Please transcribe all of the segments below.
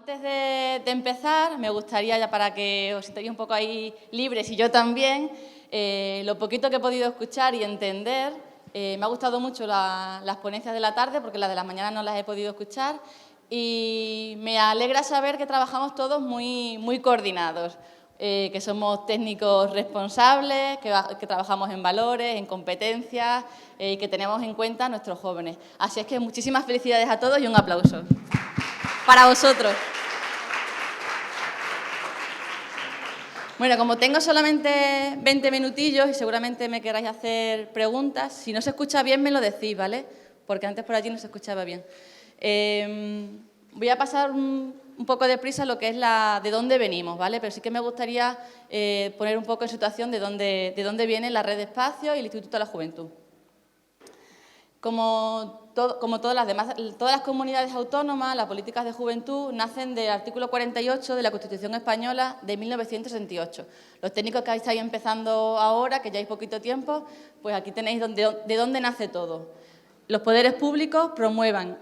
Antes de empezar, me gustaría, ya para que os sintáis un poco ahí libres y yo también, lo poquito que he podido escuchar y entender, me ha gustado mucho las ponencias de la tarde, porque las de las mañanas no las he podido escuchar, y me alegra saber que trabajamos todos muy coordinados, que somos técnicos responsables, que trabajamos en valores, en competencias y que tenemos en cuenta a nuestros jóvenes. Así es que muchísimas felicidades a todos y un aplauso para vosotros. Bueno, como tengo solamente 20 minutillos y seguramente me queráis hacer preguntas, si no se escucha bien me lo decís, ¿vale? Porque antes por allí no se escuchaba bien. Voy a pasar un poco deprisa lo que es de dónde venimos, ¿vale? Pero sí que me gustaría poner un poco en situación de dónde viene la Red de Espacios y el Instituto de la Juventud. Como todas las comunidades autónomas, las políticas de juventud nacen del artículo 48 de la Constitución Española de 1968. Los técnicos que estáis empezando ahora, que ya hay poquito tiempo, pues aquí tenéis de dónde nace todo. Los poderes públicos promoverán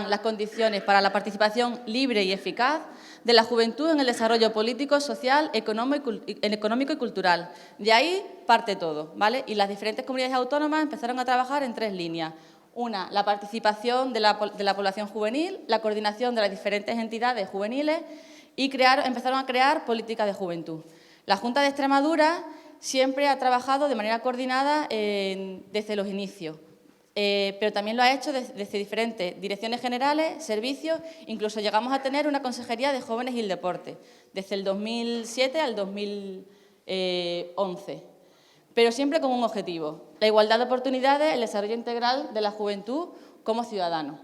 las condiciones para la participación libre y eficaz de la juventud en el desarrollo político, social, económico y cultural. De ahí parte todo, ¿vale? Y las diferentes comunidades autónomas empezaron a trabajar en 3 líneas. Una, la participación de la población juvenil, la coordinación de las diferentes entidades juveniles y empezaron a crear políticas de juventud. La Junta de Extremadura siempre ha trabajado de manera coordinada desde los inicios. Pero también lo ha hecho desde diferentes direcciones generales, servicios, incluso llegamos a tener una consejería de jóvenes y el deporte, desde el 2007 al 2011, pero siempre con un objetivo, la igualdad de oportunidades, el desarrollo integral de la juventud como ciudadanos.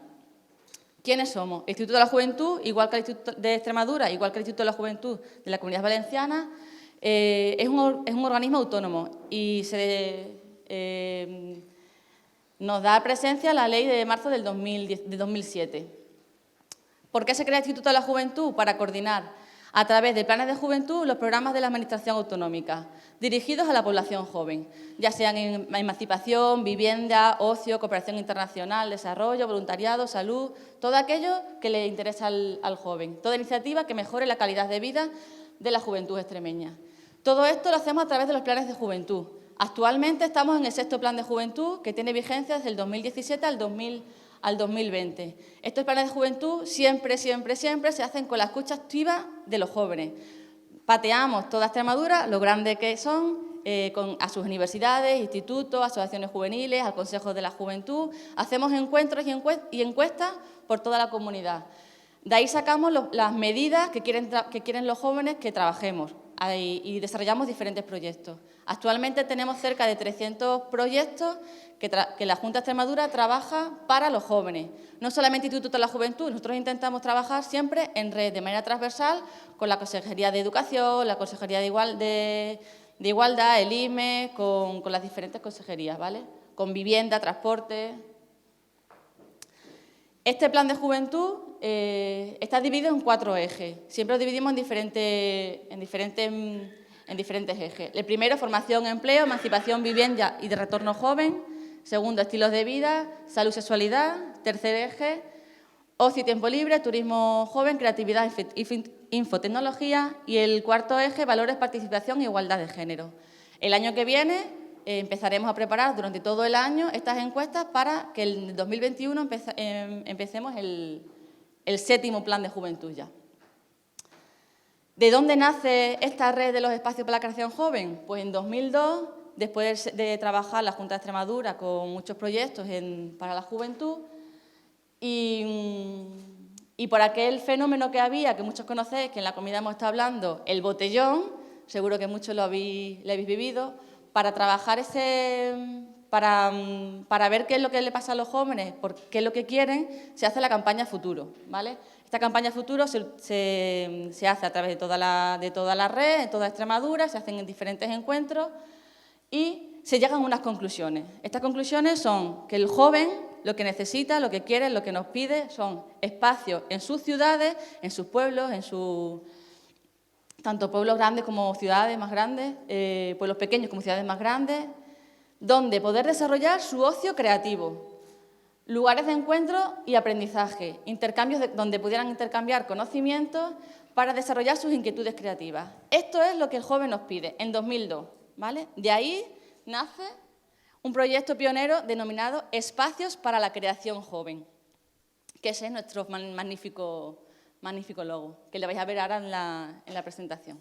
¿Quiénes somos? El Instituto de la Juventud, igual que el Instituto de Extremadura, igual que el Instituto de la Juventud de la Comunidad Valenciana, es un organismo autónomo y nos da presencia la ley de marzo de 2007. ¿Por qué se crea el Instituto de la Juventud? Para coordinar a través de planes de juventud los programas de la Administración autonómica dirigidos a la población joven, ya sean en emancipación, vivienda, ocio, cooperación internacional, desarrollo, voluntariado, salud, todo aquello que le interesa al joven, toda iniciativa que mejore la calidad de vida de la juventud extremeña. Todo esto lo hacemos a través de los planes de juventud. Actualmente estamos en el 6º Plan de Juventud, que tiene vigencia desde el 2017 al 2020. Estos planes de juventud siempre se hacen con la escucha activa de los jóvenes. Pateamos toda Extremadura, lo grande que son, a sus universidades, institutos, asociaciones juveniles, al Consejo de la Juventud. Hacemos encuentros y encuestas por toda la comunidad. De ahí sacamos las medidas que quieren los jóvenes que trabajemos y desarrollamos diferentes proyectos. Actualmente tenemos cerca de 300 proyectos que la Junta de Extremadura trabaja para los jóvenes. No solamente Instituto de la Juventud, nosotros intentamos trabajar siempre en red, de manera transversal, con la Consejería de Educación, la Consejería de Igualdad, el IME, con las diferentes consejerías, ¿vale? Con vivienda, transporte. Este plan de juventud está dividido en 4 ejes. Siempre lo dividimos en diferentes ejes. El primero, formación, empleo, emancipación, vivienda y de retorno joven. Segundo, estilos de vida, salud, sexualidad. Tercer eje, ocio y tiempo libre, turismo joven, creatividad y infotecnología. Y el cuarto eje, valores, participación e igualdad de género. El año que viene empezaremos a preparar durante todo el año estas encuestas para que en 2021 empecemos el 7º Plan de Juventud ya. ¿De dónde nace esta red de los espacios para la creación joven? Pues en 2002, después de trabajar la Junta de Extremadura con muchos proyectos para la juventud y por aquel fenómeno que había, que muchos conocéis, que en la comida hemos estado hablando, el botellón, seguro que muchos lo habéis vivido, para trabajar para ver qué es lo que le pasa a los jóvenes, qué es lo que quieren, se hace la campaña Futuro, ¿vale? Esta campaña Futuro se hace a través de toda la red, en toda Extremadura, se hacen en diferentes encuentros y se llegan a unas conclusiones. Estas conclusiones son que el joven lo que necesita, lo que quiere, lo que nos pide son espacios en sus ciudades, en sus pueblos, tanto pueblos grandes como ciudades más grandes, pueblos pequeños como ciudades más grandes, donde poder desarrollar su ocio creativo. Lugares de encuentro y aprendizaje, intercambios donde pudieran intercambiar conocimientos para desarrollar sus inquietudes creativas. Esto es lo que el joven nos pide en 2002, ¿vale? De ahí nace un proyecto pionero denominado Espacios para la Creación Joven, que ese es nuestro magnífico logo, que le vais a ver ahora en la presentación.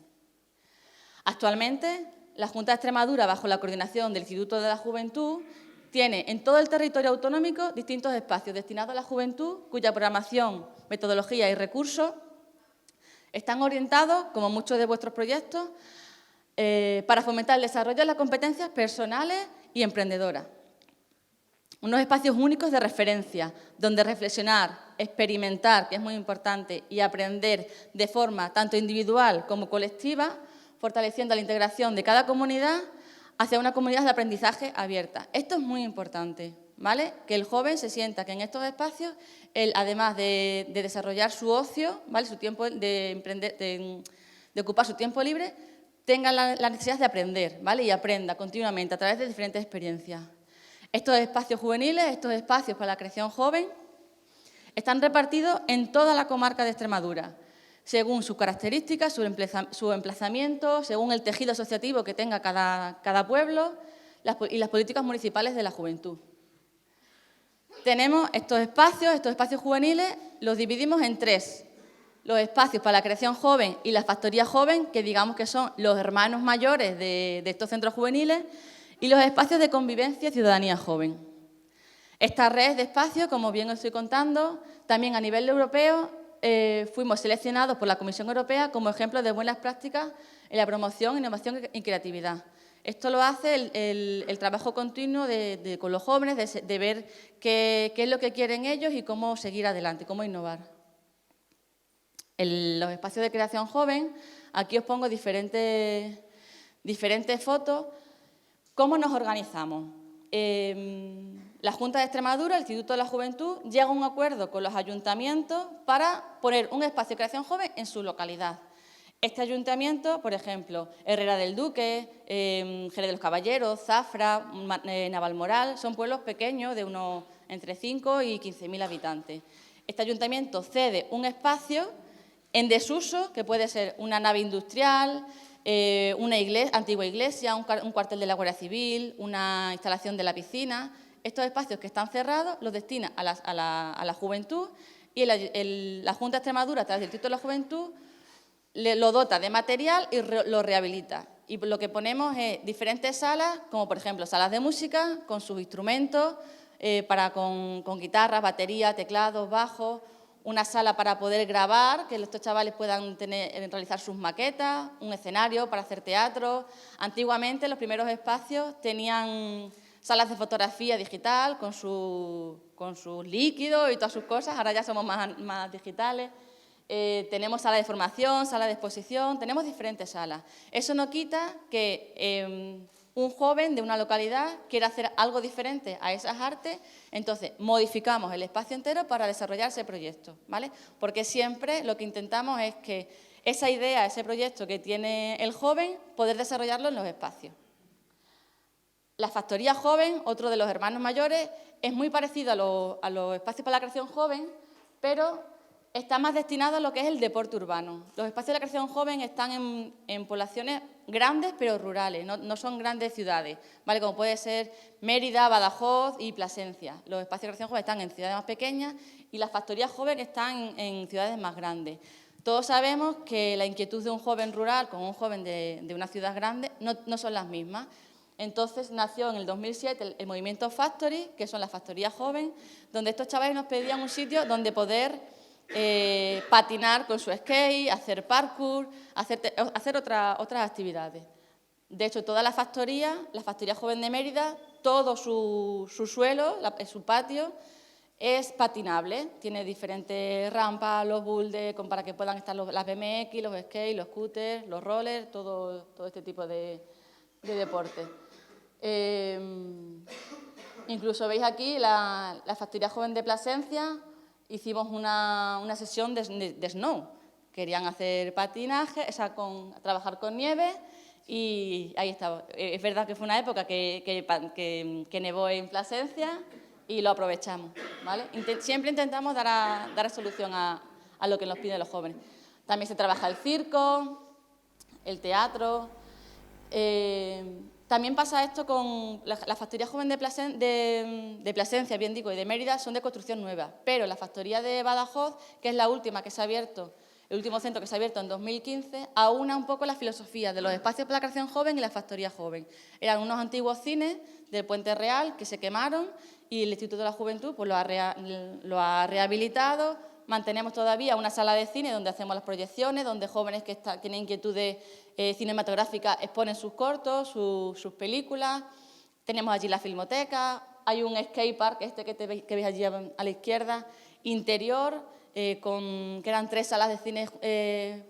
Actualmente, la Junta de Extremadura, bajo la coordinación del Instituto de la Juventud, tiene en todo el territorio autonómico distintos espacios destinados a la juventud, cuya programación, metodología y recursos están orientados, como muchos de vuestros proyectos, para fomentar el desarrollo de las competencias personales y emprendedoras. Unos espacios únicos de referencia, donde reflexionar, experimentar, que es muy importante, y aprender de forma tanto individual como colectiva, fortaleciendo la integración de cada comunidad hacia una comunidad de aprendizaje abierta. Esto es muy importante, ¿vale? Que el joven se sienta que en estos espacios, él, además de desarrollar su ocio, ¿vale? Su tiempo de ocupar su tiempo libre, tenga la necesidad de aprender, ¿vale? Y aprenda continuamente a través de diferentes experiencias. Estos espacios juveniles, estos espacios para la creación joven, están repartidos en toda la comarca de Extremadura, según sus características, su emplazamiento, según el tejido asociativo que tenga cada pueblo y las políticas municipales de la juventud. Tenemos estos espacios juveniles, los dividimos en tres. Los espacios para la creación joven y la factoría joven, que digamos que son los hermanos mayores de estos centros juveniles, y los espacios de convivencia y ciudadanía joven. Esta red de espacios, como bien os estoy contando, también a nivel europeo, fuimos seleccionados por la Comisión Europea como ejemplo de buenas prácticas en la promoción, innovación y creatividad. Esto lo hace el trabajo continuo con los jóvenes, de ver qué es lo que quieren ellos y cómo seguir adelante, cómo innovar. En los espacios de creación joven, aquí os pongo diferentes fotos. ¿Cómo nos organizamos? La Junta de Extremadura, el Instituto de la Juventud, llega a un acuerdo con los ayuntamientos para poner un espacio de creación joven en su localidad. Este ayuntamiento, por ejemplo, Herrera del Duque, Jerez de los Caballeros, Zafra, Navalmoral, son pueblos pequeños de unos entre 5 y 15.000 habitantes. Este ayuntamiento cede un espacio en desuso, que puede ser una nave industrial, una antigua iglesia, un cuartel de la Guardia Civil, una instalación de la piscina. Estos espacios que están cerrados los destina a la juventud y la Junta de Extremadura, a través del Instituto de la Juventud, lo dota de material y lo rehabilita. Y lo que ponemos es diferentes salas, como por ejemplo salas de música con sus instrumentos, con guitarras, batería, teclados, bajos, una sala para poder grabar, que estos chavales puedan realizar sus maquetas, un escenario para hacer teatro. Antiguamente los primeros espacios tenían salas de fotografía digital con sus líquidos y todas sus cosas, ahora ya somos más digitales. Tenemos sala de formación, sala de exposición, tenemos diferentes salas. Eso no quita que un joven de una localidad quiera hacer algo diferente a esas artes, entonces modificamos el espacio entero para desarrollar ese proyecto, ¿vale? Porque siempre lo que intentamos es que esa idea, ese proyecto que tiene el joven, poder desarrollarlo en los espacios. La factoría joven, otro de los hermanos mayores, es muy parecido a los espacios para la creación joven, pero está más destinado a lo que es el deporte urbano. Los espacios de la creación joven están en poblaciones grandes pero rurales, no son grandes ciudades, ¿vale? Como puede ser Mérida, Badajoz y Plasencia. Los espacios de creación joven están en ciudades más pequeñas y las factorías jóvenes están en ciudades más grandes. Todos sabemos que la inquietud de un joven rural con un joven de una ciudad grande no son las mismas. Entonces nació en el 2007 el movimiento Factory, que son las factorías jóvenes, donde estos chavales nos pedían un sitio donde poder patinar con su skate, hacer parkour, hacer otras actividades. De hecho, toda la factoría joven de Mérida, todo su suelo, su patio, es patinable. Tiene diferentes rampas, los boulders, para que puedan estar las BMX, los skates, los scooters, los rollers, todo este tipo de deportes. Incluso veis aquí la factoría joven de Plasencia. Hicimos una sesión de snow. Querían hacer patinaje, trabajar con nieve y ahí estaba. Es verdad que fue una época que nevó en Plasencia y lo aprovechamos, ¿vale? Siempre intentamos dar solución a lo que nos piden los jóvenes. También se trabaja el circo, el teatro. También pasa esto con la factoría joven de Plasencia, bien digo, y de Mérida, son de construcción nueva, pero la factoría de Badajoz, que es la última que se ha abierto, el último centro que se ha abierto en 2015, aúna un poco la filosofía de los espacios para la creación joven y la factoría joven. Eran unos antiguos cines del Puente Real que se quemaron y el Instituto de la Juventud pues, lo ha rehabilitado. Mantenemos todavía una sala de cine donde hacemos las proyecciones, donde jóvenes que tienen inquietudes cinematográficas exponen sus cortos, sus películas. Tenemos allí la filmoteca, hay un skatepark, que veis allí a la izquierda, interior, que eran 3 salas de cine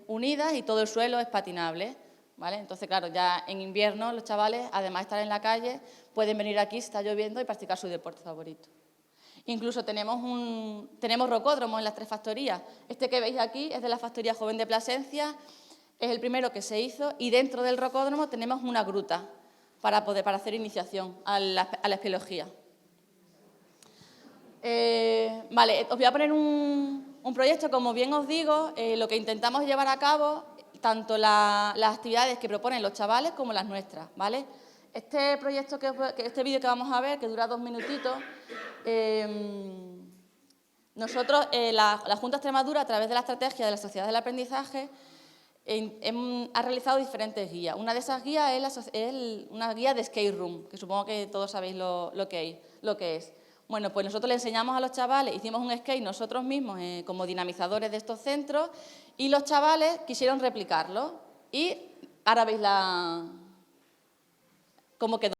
unidas y todo el suelo es patinable, ¿vale? Entonces, claro, ya en invierno los chavales, además de estar en la calle, pueden venir aquí si está lloviendo y practicar su deporte favorito. Incluso tenemos rocódromos en las 3 factorías. Este que veis aquí es de la Factoría Joven de Plasencia, es el primero que se hizo y dentro del rocódromo tenemos una gruta para hacer iniciación a la espeleología. Vale, os voy a poner un proyecto, como bien os digo, lo que intentamos llevar a cabo, tanto las actividades que proponen los chavales como las nuestras, ¿vale? Este proyecto, este vídeo que vamos a ver, que dura 2 minutitos, nosotros, la Junta de Extremadura, a través de la estrategia de la Sociedad del Aprendizaje, ha realizado diferentes guías. Una de esas guías es una guía de skate room, que supongo que todos sabéis lo que es. Bueno, pues nosotros le enseñamos a los chavales, hicimos un skate nosotros mismos como dinamizadores de estos centros y los chavales quisieron replicarlo. Y ahora veis cómo quedó.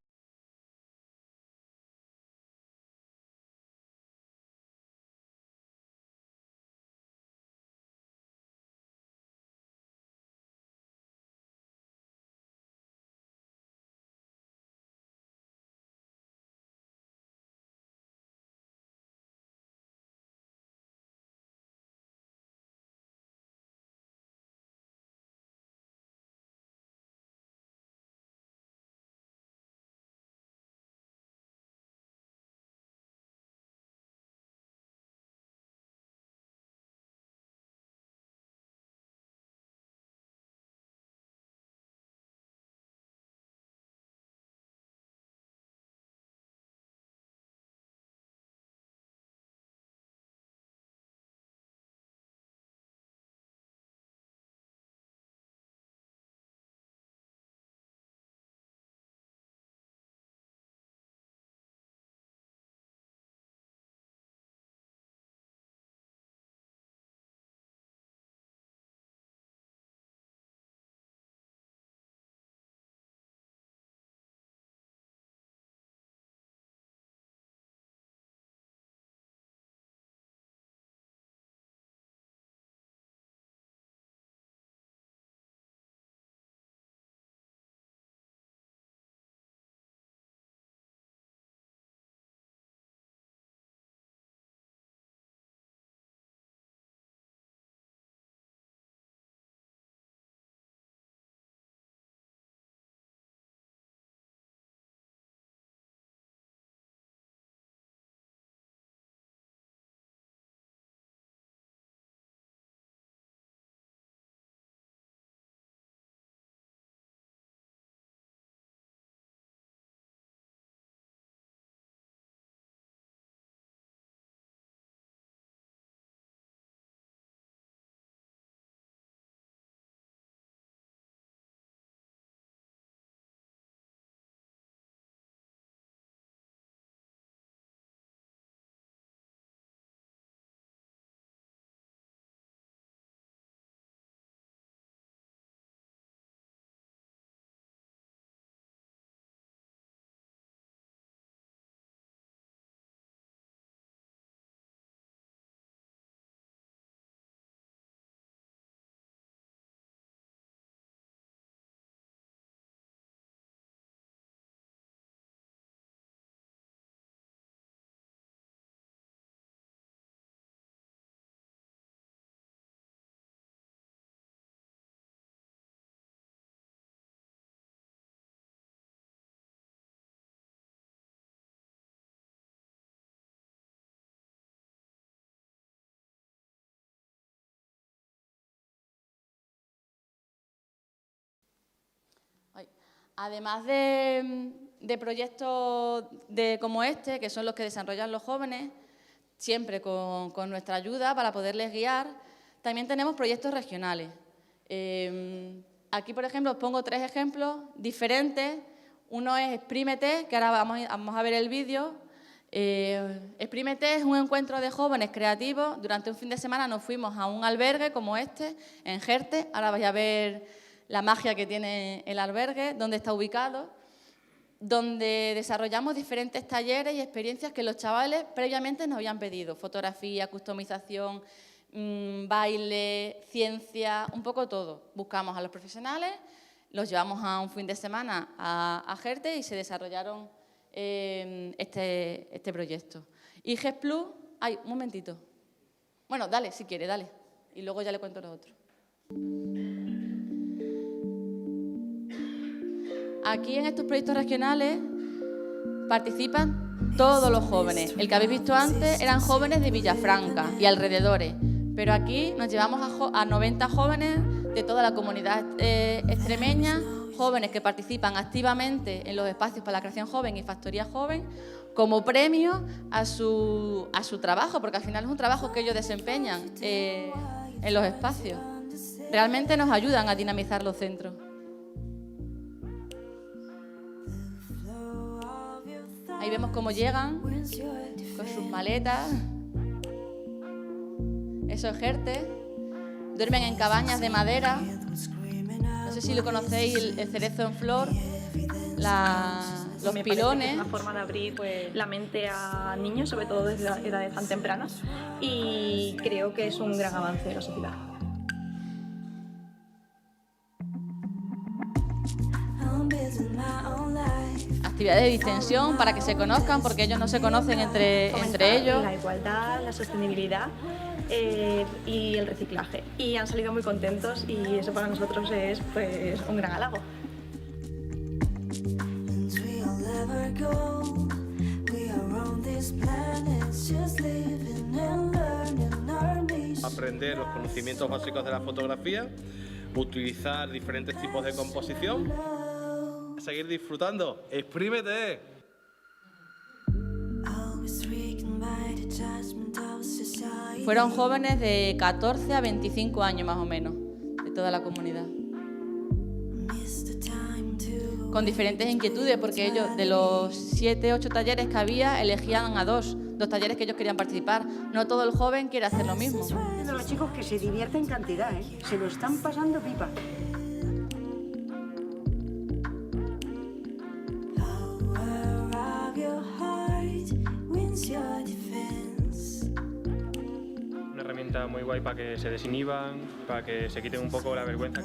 Además de proyectos como este, que son los que desarrollan los jóvenes, siempre con nuestra ayuda para poderles guiar, también tenemos proyectos regionales. Aquí, por ejemplo, os pongo 3 ejemplos diferentes. Uno es Exprímete, que ahora vamos a ver el vídeo. Exprímete es un encuentro de jóvenes creativos. Durante un fin de semana nos fuimos a un albergue como este, en Jerte. Ahora vais a ver la magia que tiene el albergue, donde está ubicado, donde desarrollamos diferentes talleres y experiencias que los chavales previamente nos habían pedido. Fotografía, customización, baile, ciencia, un poco todo. Buscamos a los profesionales, los llevamos a un fin de semana a Jerte y se desarrollaron este proyecto. Y GES Plus, ay, un momentito. Bueno, dale, si quiere, dale. Y luego ya le cuento lo otro. Aquí en estos proyectos regionales participan todos los jóvenes. El que habéis visto antes eran jóvenes de Villafranca y alrededores, pero aquí nos llevamos a 90 jóvenes de toda la comunidad extremeña, jóvenes que participan activamente en los espacios para la creación joven y factoría joven, como premio a su trabajo, porque al final es un trabajo que ellos desempeñan en los espacios. Realmente nos ayudan a dinamizar los centros. Ahí vemos cómo llegan con sus maletas. Eso es Jerte. Duermen en cabañas de madera. No sé si lo conocéis, el cerezo en flor, los Me pilones. Es una forma de abrir la mente a niños, sobre todo desde edades tan tempranas, y creo que es un gran avance de la sociedad. Actividades de distensión para que se conozcan, porque ellos no se conocen entre ellos. La igualdad, la sostenibilidad y el reciclaje. Y han salido muy contentos y eso para nosotros es pues un gran halago. Aprender los conocimientos básicos de la fotografía, utilizar diferentes tipos de composición, seguir disfrutando. ¡Exprímete! Fueron jóvenes de 14 a 25 años más o menos, de toda la comunidad. Con diferentes inquietudes, porque ellos de los 7, 8 talleres que había, elegían a dos talleres que ellos querían participar. No todo el joven quiere hacer lo mismo. Los chicos que se divierten en cantidad, se lo están pasando pipa. Una herramienta muy guay para que se desinhiban, para que se quiten un poco la vergüenza.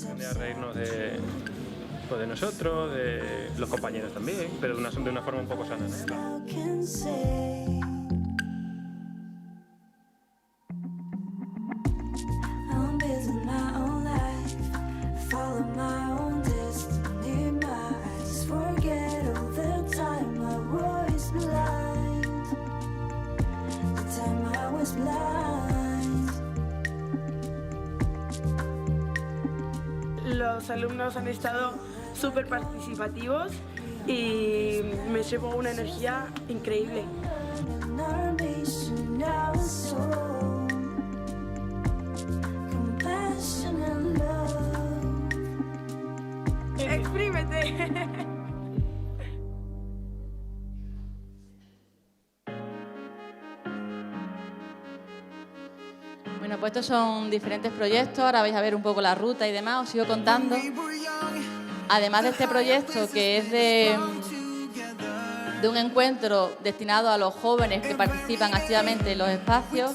Aprender a reírnos de nosotros, de los compañeros también, pero de una forma un poco sana, ¿no? Los alumnos han estado súper participativos y me llevo una energía increíble. ¡Exprímete! Bueno, pues estos son diferentes proyectos, ahora vais a ver un poco la ruta y demás, os sigo contando. Además de este proyecto, que es de un encuentro destinado a los jóvenes que participan activamente en los espacios,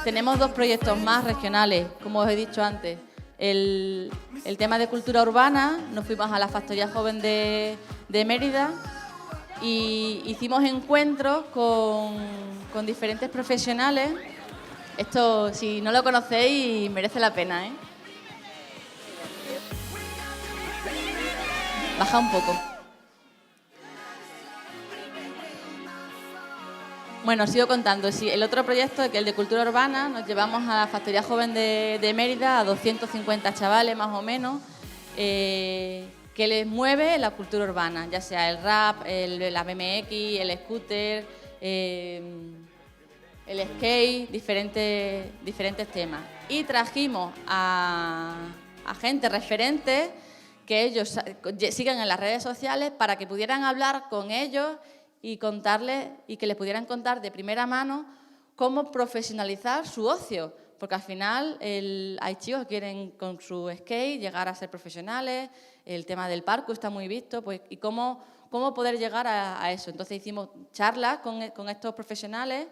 tenemos 2 proyectos más regionales, como os he dicho antes. El tema de cultura urbana, nos fuimos a la Factoría Joven de Mérida y hicimos encuentros con diferentes profesionales. Esto, si no lo conocéis, merece la pena, ¿eh? Baja un poco. Bueno, os sigo contando. Sí, el otro proyecto, que el de cultura urbana, nos llevamos a la Factoría Joven de Mérida, a 250 chavales más o menos, que les mueve la cultura urbana, ya sea el rap, la BMX, el scooter, el skate, diferentes temas. Y trajimos a gente referente que ellos sigan en las redes sociales para que pudieran hablar con ellos y contarles, y que les pudieran contar de primera mano cómo profesionalizar su ocio, porque al final hay chicos que quieren con su skate llegar a ser profesionales, el tema del parkour está muy visto, pues, y cómo poder llegar a eso. Entonces hicimos charlas con estos profesionales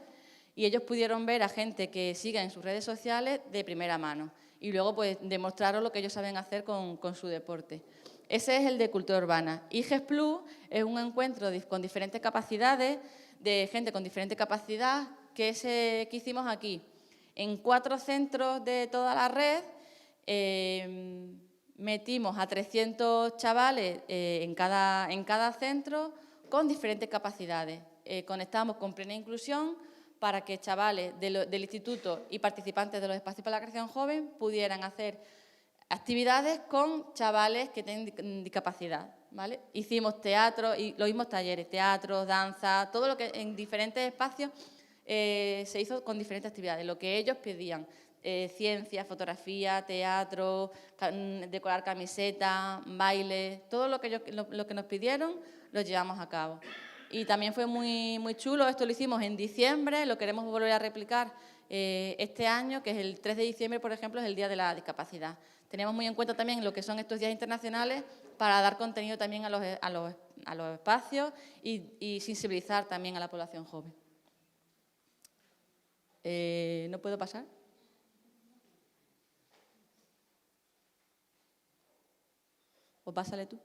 y ellos pudieron ver a gente que siga en sus redes sociales de primera mano y luego pues demostraron lo que ellos saben hacer con su deporte. Ese es el de cultura urbana. IGES Plus es un encuentro con diferentes capacidades, de gente con diferente capacidad, que hicimos aquí. En 4 centros de toda la red metimos a 300 chavales en cada centro con diferentes capacidades. Conectamos con plena inclusión para que chavales del instituto y participantes de los espacios para la creación joven pudieran hacer actividades con chavales que tienen discapacidad, ¿vale? Hicimos teatro, y los mismos talleres, teatro, danza, todo lo que en diferentes espacios se hizo con diferentes actividades, lo que ellos pedían, ciencia, fotografía, teatro, decorar camisetas, baile, todo lo que nos pidieron lo llevamos a cabo. Y también fue muy, muy chulo, esto lo hicimos en diciembre, lo queremos volver a replicar este año, que es el 3 de diciembre, por ejemplo, es el Día de la Discapacidad. Tenemos muy en cuenta también lo que son estos días internacionales para dar contenido también a los espacios y sensibilizar también a la población joven. ¿No puedo pasar? ¿O pásale tú?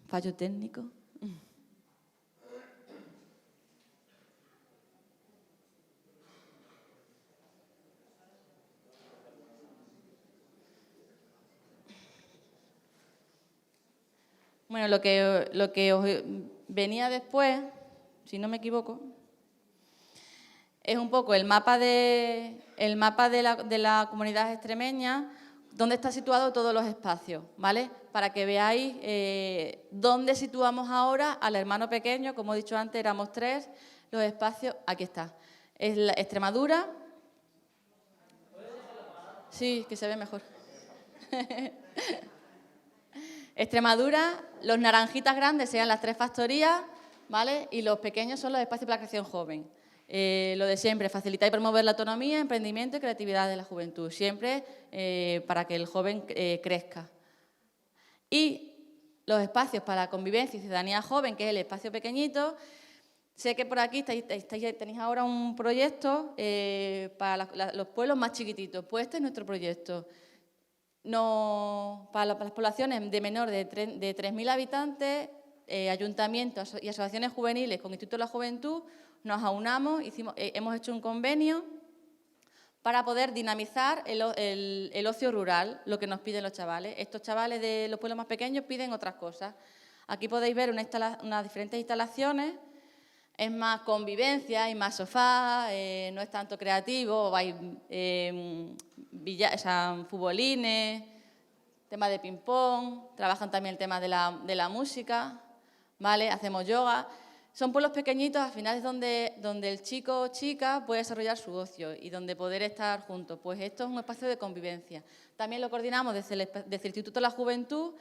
¿Fallo técnico? Bueno, lo que os venía después, si no me equivoco, es un poco el mapa de la comunidad extremeña, donde está situado todos los espacios, ¿vale? Para que veáis dónde situamos ahora al hermano pequeño, como he dicho antes, éramos 3, los espacios, aquí está. Es la Extremadura. Sí, que se ve mejor. Extremadura, los naranjitas grandes sean las 3 factorías, ¿vale? Y los pequeños son los espacios para la creación joven. Lo de siempre, facilitar y promover la autonomía, emprendimiento y creatividad de la juventud, siempre para que el joven crezca. Y los espacios para la convivencia y ciudadanía joven, que es el espacio pequeñito. Sé que por aquí tenéis ahora un proyecto para los pueblos más chiquititos. Pues este es nuestro proyecto. Para las poblaciones de menor de 3.000 habitantes, ayuntamientos y asociaciones juveniles con Instituto de la Juventud, nos aunamos, hemos hecho un convenio para poder dinamizar el ocio rural, lo que nos piden los chavales. Estos chavales de los pueblos más pequeños piden otras cosas. Aquí podéis ver unas diferentes instalaciones. Es más convivencia, hay más sofá, no es tanto creativo, hay futbolines, tema de ping-pong, trabajan también el tema de la música, ¿vale? Hacemos yoga. Son pueblos pequeñitos, al final es donde el chico o chica puede desarrollar su ocio y donde poder estar juntos. Pues esto es un espacio de convivencia. También lo coordinamos desde el Instituto de la Juventud.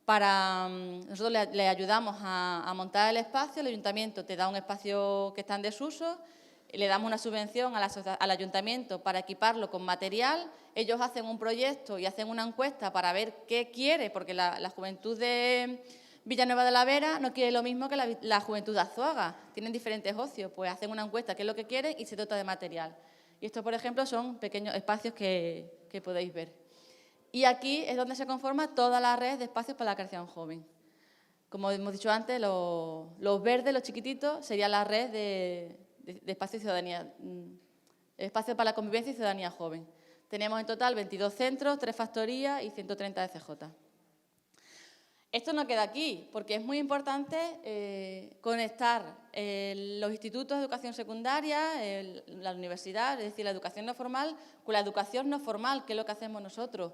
Nosotros le ayudamos a montar el espacio, el ayuntamiento te da un espacio que está en desuso, le damos una subvención al ayuntamiento para equiparlo con material, ellos hacen un proyecto y hacen una encuesta para ver qué quiere, porque la juventud de Villanueva de la Vera no quiere lo mismo que la juventud de Azuaga, tienen diferentes ocios, pues hacen una encuesta, qué es lo que quieren y se dota de material. Y estos, por ejemplo, son pequeños espacios que podéis ver. Y aquí es donde se conforma toda la red de espacios para la creación joven. Como hemos dicho antes, los verdes, los chiquititos, sería la red de espacios de ciudadanía, espacios para la convivencia y ciudadanía joven. Tenemos en total 22 centros, 3 factorías y 130 ECJ. Esto no queda aquí, porque es muy importante conectar los institutos de educación secundaria, la universidad, es decir, la educación no formal, con la educación no formal, que es lo que hacemos nosotros,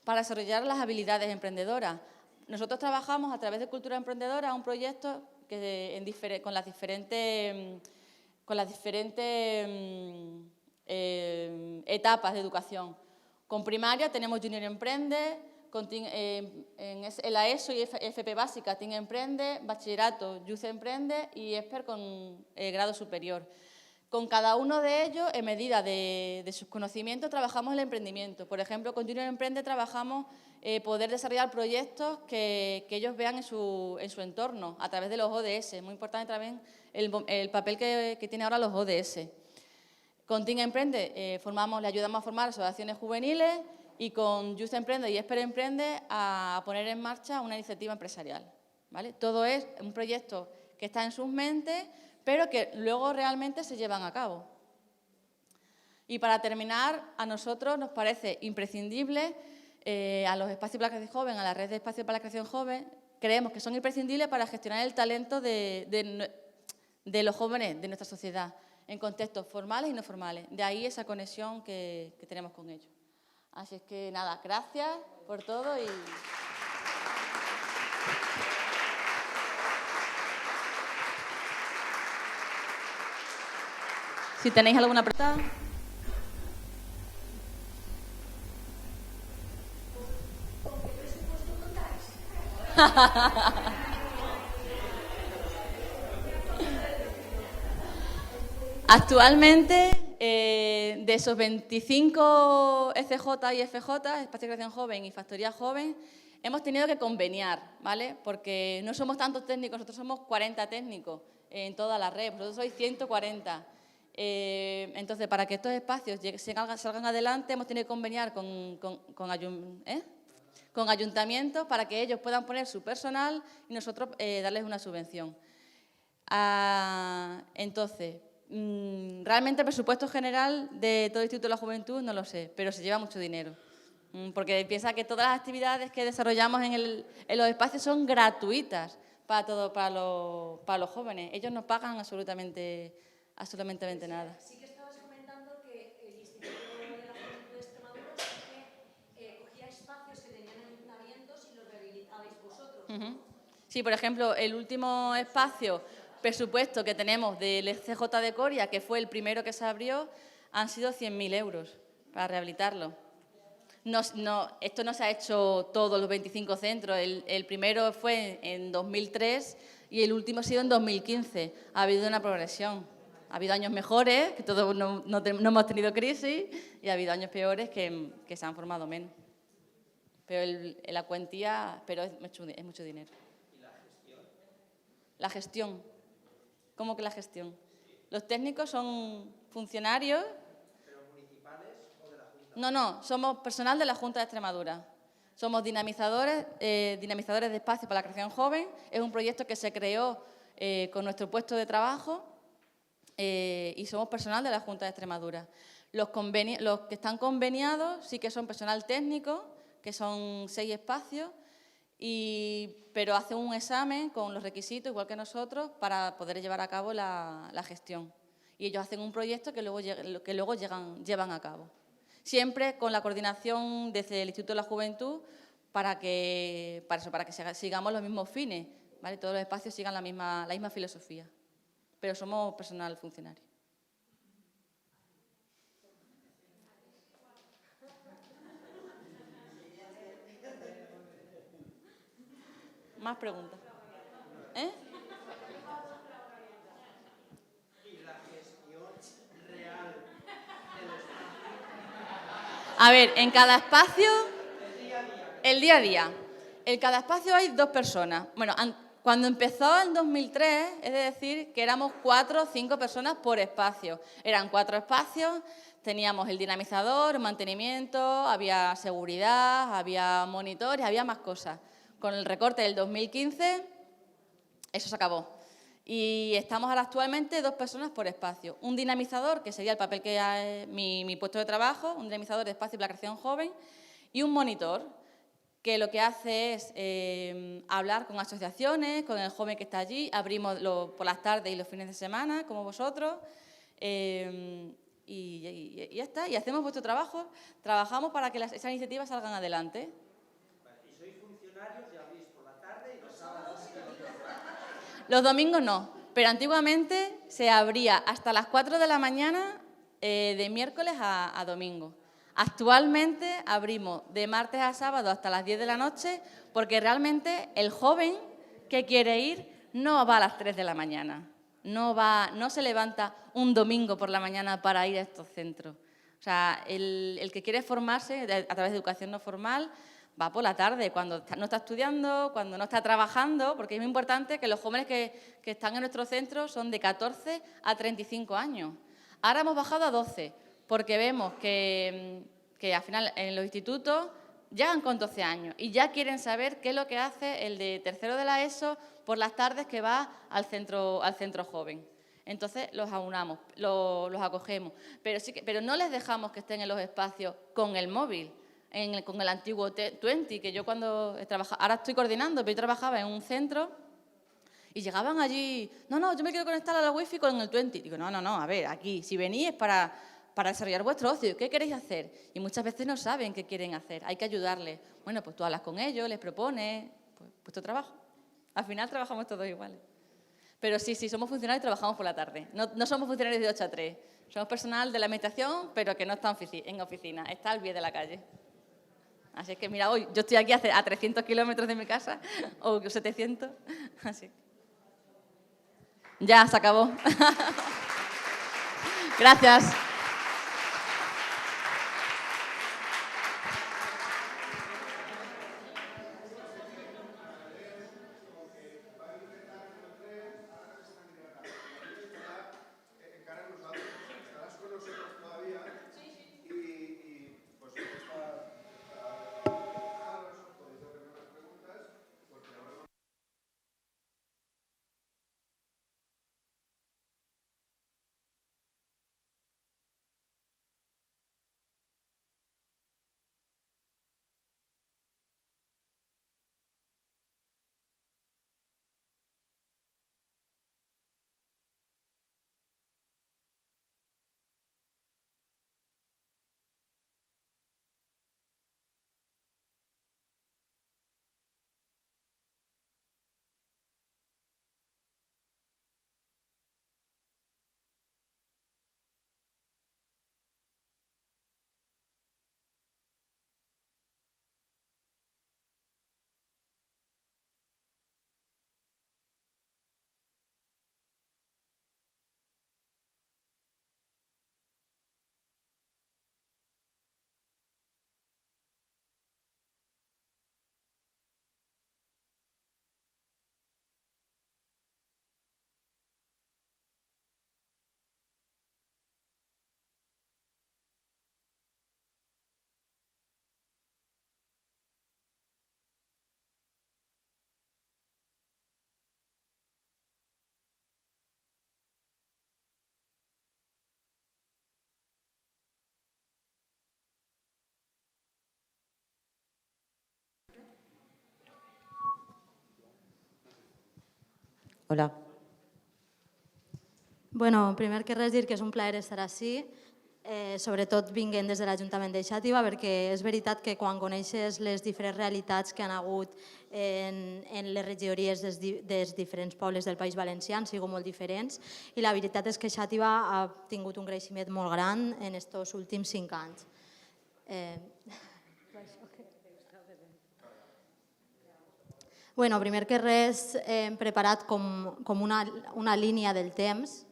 para desarrollar las habilidades emprendedoras. Nosotros trabajamos a través de Cultura Emprendedora un proyecto que con las diferentes etapas de educación. Con primaria tenemos Junior Emprende, en la ESO y FP básica, Teen Emprende, bachillerato, Youth Emprende y expert con grado superior. Con cada uno de ellos, en medida de sus conocimientos, trabajamos el emprendimiento. Por ejemplo, con Junior Emprende trabajamos poder desarrollar proyectos que ellos vean en su entorno, a través de los ODS. Muy importante también el papel que tienen ahora los ODS. Con Teen Emprende le ayudamos a formar asociaciones juveniles, y con Youth Emprende y Expert Emprende a poner en marcha una iniciativa empresarial, ¿vale? Todo es un proyecto que está en sus mentes, pero que luego realmente se llevan a cabo. Y para terminar, a nosotros nos parece imprescindible, a los espacios para la creación joven, a la red de espacios para la creación joven, creemos que son imprescindibles para gestionar el talento de los jóvenes de nuestra sociedad, en contextos formales y no formales. De ahí esa conexión que tenemos con ellos. Así es que, nada, gracias por todo y... Si tenéis alguna pregunta... ¿Con qué presupuesto contáis? Actualmente, de esos 25 ECJ y FJ, Espacio de Creación Joven y Factoría Joven, hemos tenido que conveniar, ¿vale? Porque no somos tantos técnicos, nosotros somos 40 técnicos en toda la red, vosotros sois 140. Entonces, para que estos espacios salgan adelante, hemos tenido que conveniar con ayuntamientos para que ellos puedan poner su personal y nosotros darles una subvención. Entonces, realmente el presupuesto general de todo el Instituto de la Juventud no lo sé, pero se lleva mucho dinero. Porque piensa que todas las actividades que desarrollamos en los espacios son gratuitas para los jóvenes. Ellos no pagan absolutamente nada. Sí que estabas comentando que el Instituto de la Juventud de Extremadura sí que cogía espacios que tenían ayuntamientos y los rehabilitabais vosotros, ¿no? Sí, por ejemplo, el último espacio presupuesto que tenemos del CJ de Coria, que fue el primero que se abrió, han sido 100.000 euros para rehabilitarlo. Esto no se ha hecho todos los 25 centros. El primero fue en 2003 y el último ha sido en 2015. Ha habido una progresión. Ha habido años mejores, que todos no hemos tenido crisis, y ha habido años peores que se han formado menos. Pero la cuantía es mucho dinero. ¿Y la gestión? La gestión. ¿Cómo que la gestión? Los técnicos son funcionarios. ¿Pero municipales o de la Junta? No, somos personal de la Junta de Extremadura. Somos dinamizadores de espacios para la creación joven. Es un proyecto que se creó con nuestro puesto de trabajo y somos personal de la Junta de Extremadura. Los que están conveniados sí que son personal técnico, que son 6 espacios, pero hacen un examen con los requisitos, igual que nosotros, para poder llevar a cabo la gestión. Y ellos hacen un proyecto que luego llevan a cabo. Siempre con la coordinación desde el Instituto de la Juventud para que sigamos los mismos fines, ¿vale? Todos los espacios sigan la misma filosofía. Pero somos personal funcionario. Más preguntas. ¿Eh? ¿Y la gestión real del espacio? A ver, en cada espacio, el día a día. En cada espacio hay 2 personas. Bueno, cuando empezó en 2003, es decir, que éramos 4 o 5 personas por espacio. Eran 4 espacios, teníamos el dinamizador, mantenimiento, había seguridad, había monitores, había más cosas. Con el recorte del 2015, eso se acabó. Y estamos ahora actualmente 2 personas por espacio. Un dinamizador, que sería el papel que hay mi puesto de trabajo, un dinamizador de espacio para la creación joven, y un monitor, que lo que hace es hablar con asociaciones, con el joven que está allí, abrimos por las tardes y los fines de semana, como vosotros, y ya está, y hacemos vuestro trabajo, trabajamos para que esas iniciativas salgan adelante. Y sois funcionarios y abrís por la tarde y los sábados. Los domingos no, pero antiguamente se abría hasta las 4 de la mañana de miércoles a domingo. Actualmente abrimos de martes a sábado hasta las 10 de la noche porque realmente el joven que quiere ir no va a las 3 de la mañana, no se levanta un domingo por la mañana para ir a estos centros. O sea, el que quiere formarse a través de educación no formal va por la tarde, cuando no está estudiando, cuando no está trabajando, porque es muy importante que los jóvenes que están en nuestro centro son de 14 a 35 años. Ahora hemos bajado a 12, porque vemos que al final en los institutos llegan con 12 años y ya quieren saber qué es lo que hace el de tercero de la ESO por las tardes que va al centro joven. Entonces los aunamos, los acogemos, pero no les dejamos que estén en los espacios con el móvil, con el antiguo Twenty, que yo cuando trabajaba, ahora estoy coordinando, pero yo trabajaba en un centro y llegaban allí, no, yo me quiero conectar a la wifi con el Twenty. Digo, no, a ver, aquí, si venís es para desarrollar vuestro ocio, ¿qué queréis hacer? Y muchas veces no saben qué quieren hacer, hay que ayudarles. Bueno, pues tú hablas con ellos, les propones, pues tu trabajo. Al final trabajamos todos iguales. Pero sí, somos funcionarios y trabajamos por la tarde. No somos funcionarios de 8 a 3. Somos personal de la administración, pero que no está en oficina, está al pie de la calle. Así que mira, hoy yo estoy aquí a 300 kilómetros de mi casa, o 700, así. Ya, se acabó. Gracias. Hola. Bueno, primer que res dir que és un plaer estar ací, sobretot vinguent des de l'Ajuntament de Xàtiva, perquè és veritat que quan coneixes les diferents realitats que han hagut en les regidories dels diferents pobles del País Valencià han sigut molt diferents i la veritat és que Xàtiva ha tingut un creixement molt gran en aquests últims 5 anys. Bueno, primer que res hem preparat com una línia del temps.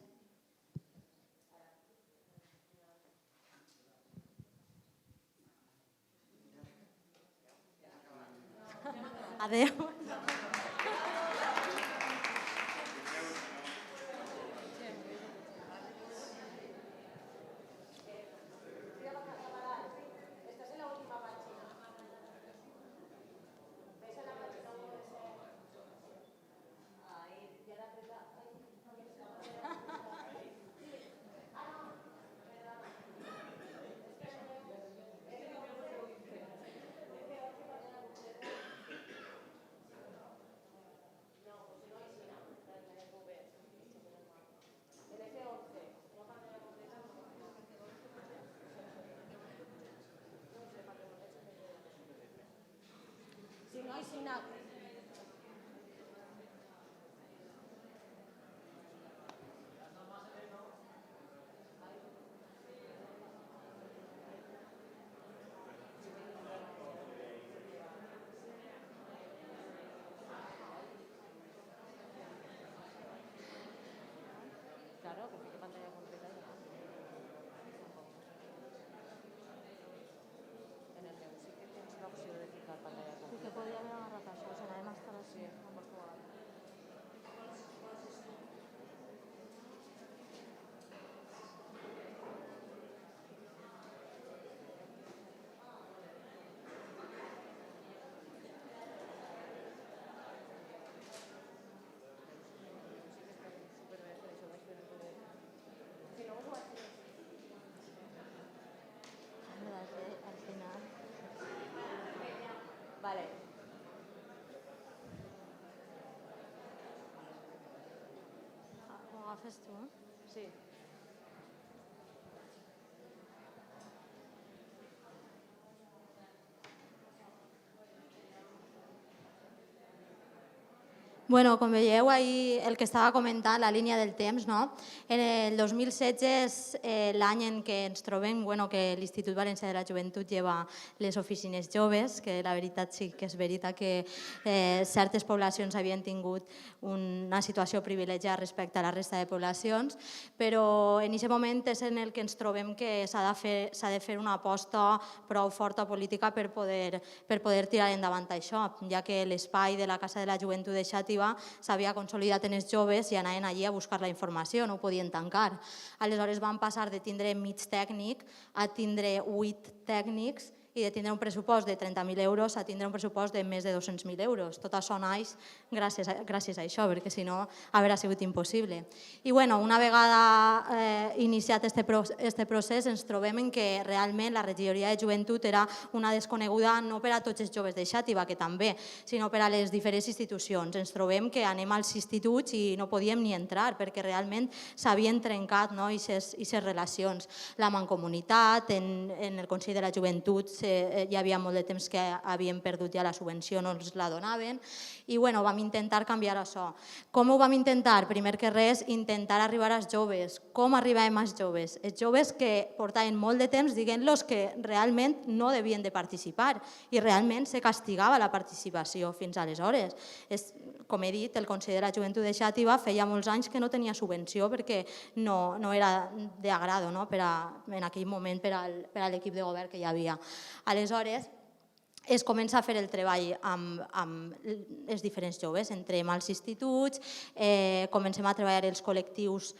Adéu. Que podria haver agarrat això, si anàvem a estar així. Al final. Vale. Ho agafes tu? Sí. Bueno, com veieu, ahir el que estava comentant, la línia del temps, no? En el 2016 és l'any en què ens trobem, que l'Institut Valencià de la Joventut lleva les oficines joves, que la veritat sí que és veritat que certes poblacions havien tingut una situació privilegiada respecte a la resta de poblacions, però en aquest moment és en el que ens trobem que s'ha de fer una aposta prou forta política per poder tirar endavant això, ja que l'espai de la Casa de la Joventut de Xàtiva s'havia consolidat en els joves i anaven allí a buscar la informació, no ho podien tancar. Aleshores van passar de tindre mig tècnic a tindre 8 tècnics i de tindre un pressupost de 30.000 euros a tindre un pressupost de més de 200.000 euros. Tot això naix gràcies a això, perquè si no hauria sigut impossible. I una vegada iniciat aquest procés ens trobem en que realment la regidoria de joventut era una desconeguda no per a tots els joves de Xàtiva, que també, sinó per a les diferents institucions. Ens trobem que anem als instituts i no podíem ni entrar perquè realment s'havien trencat aquestes relacions. La Mancomunitat, en el Consell de la Joventut, hi havia molt de temps que havíem perdut ja la subvenció, no ens la donaven, i vam intentar canviar això. Com ho vam intentar? Primer que res, intentar arribar als joves. Com arribàvem als joves? Els joves que portaven molt de temps dient-los que realment no devien de participar i realment se castigava la participació fins aleshores. Com he dit, el Consell de la Joventut de Xàtiva feia molts anys que no tenia subvenció perquè no era d'agrado en aquell moment per a l'equip de govern que hi havia. Aleshores, es comença a fer el treball amb els diferents joves, entrem als instituts, comencem a treballar els col·lectius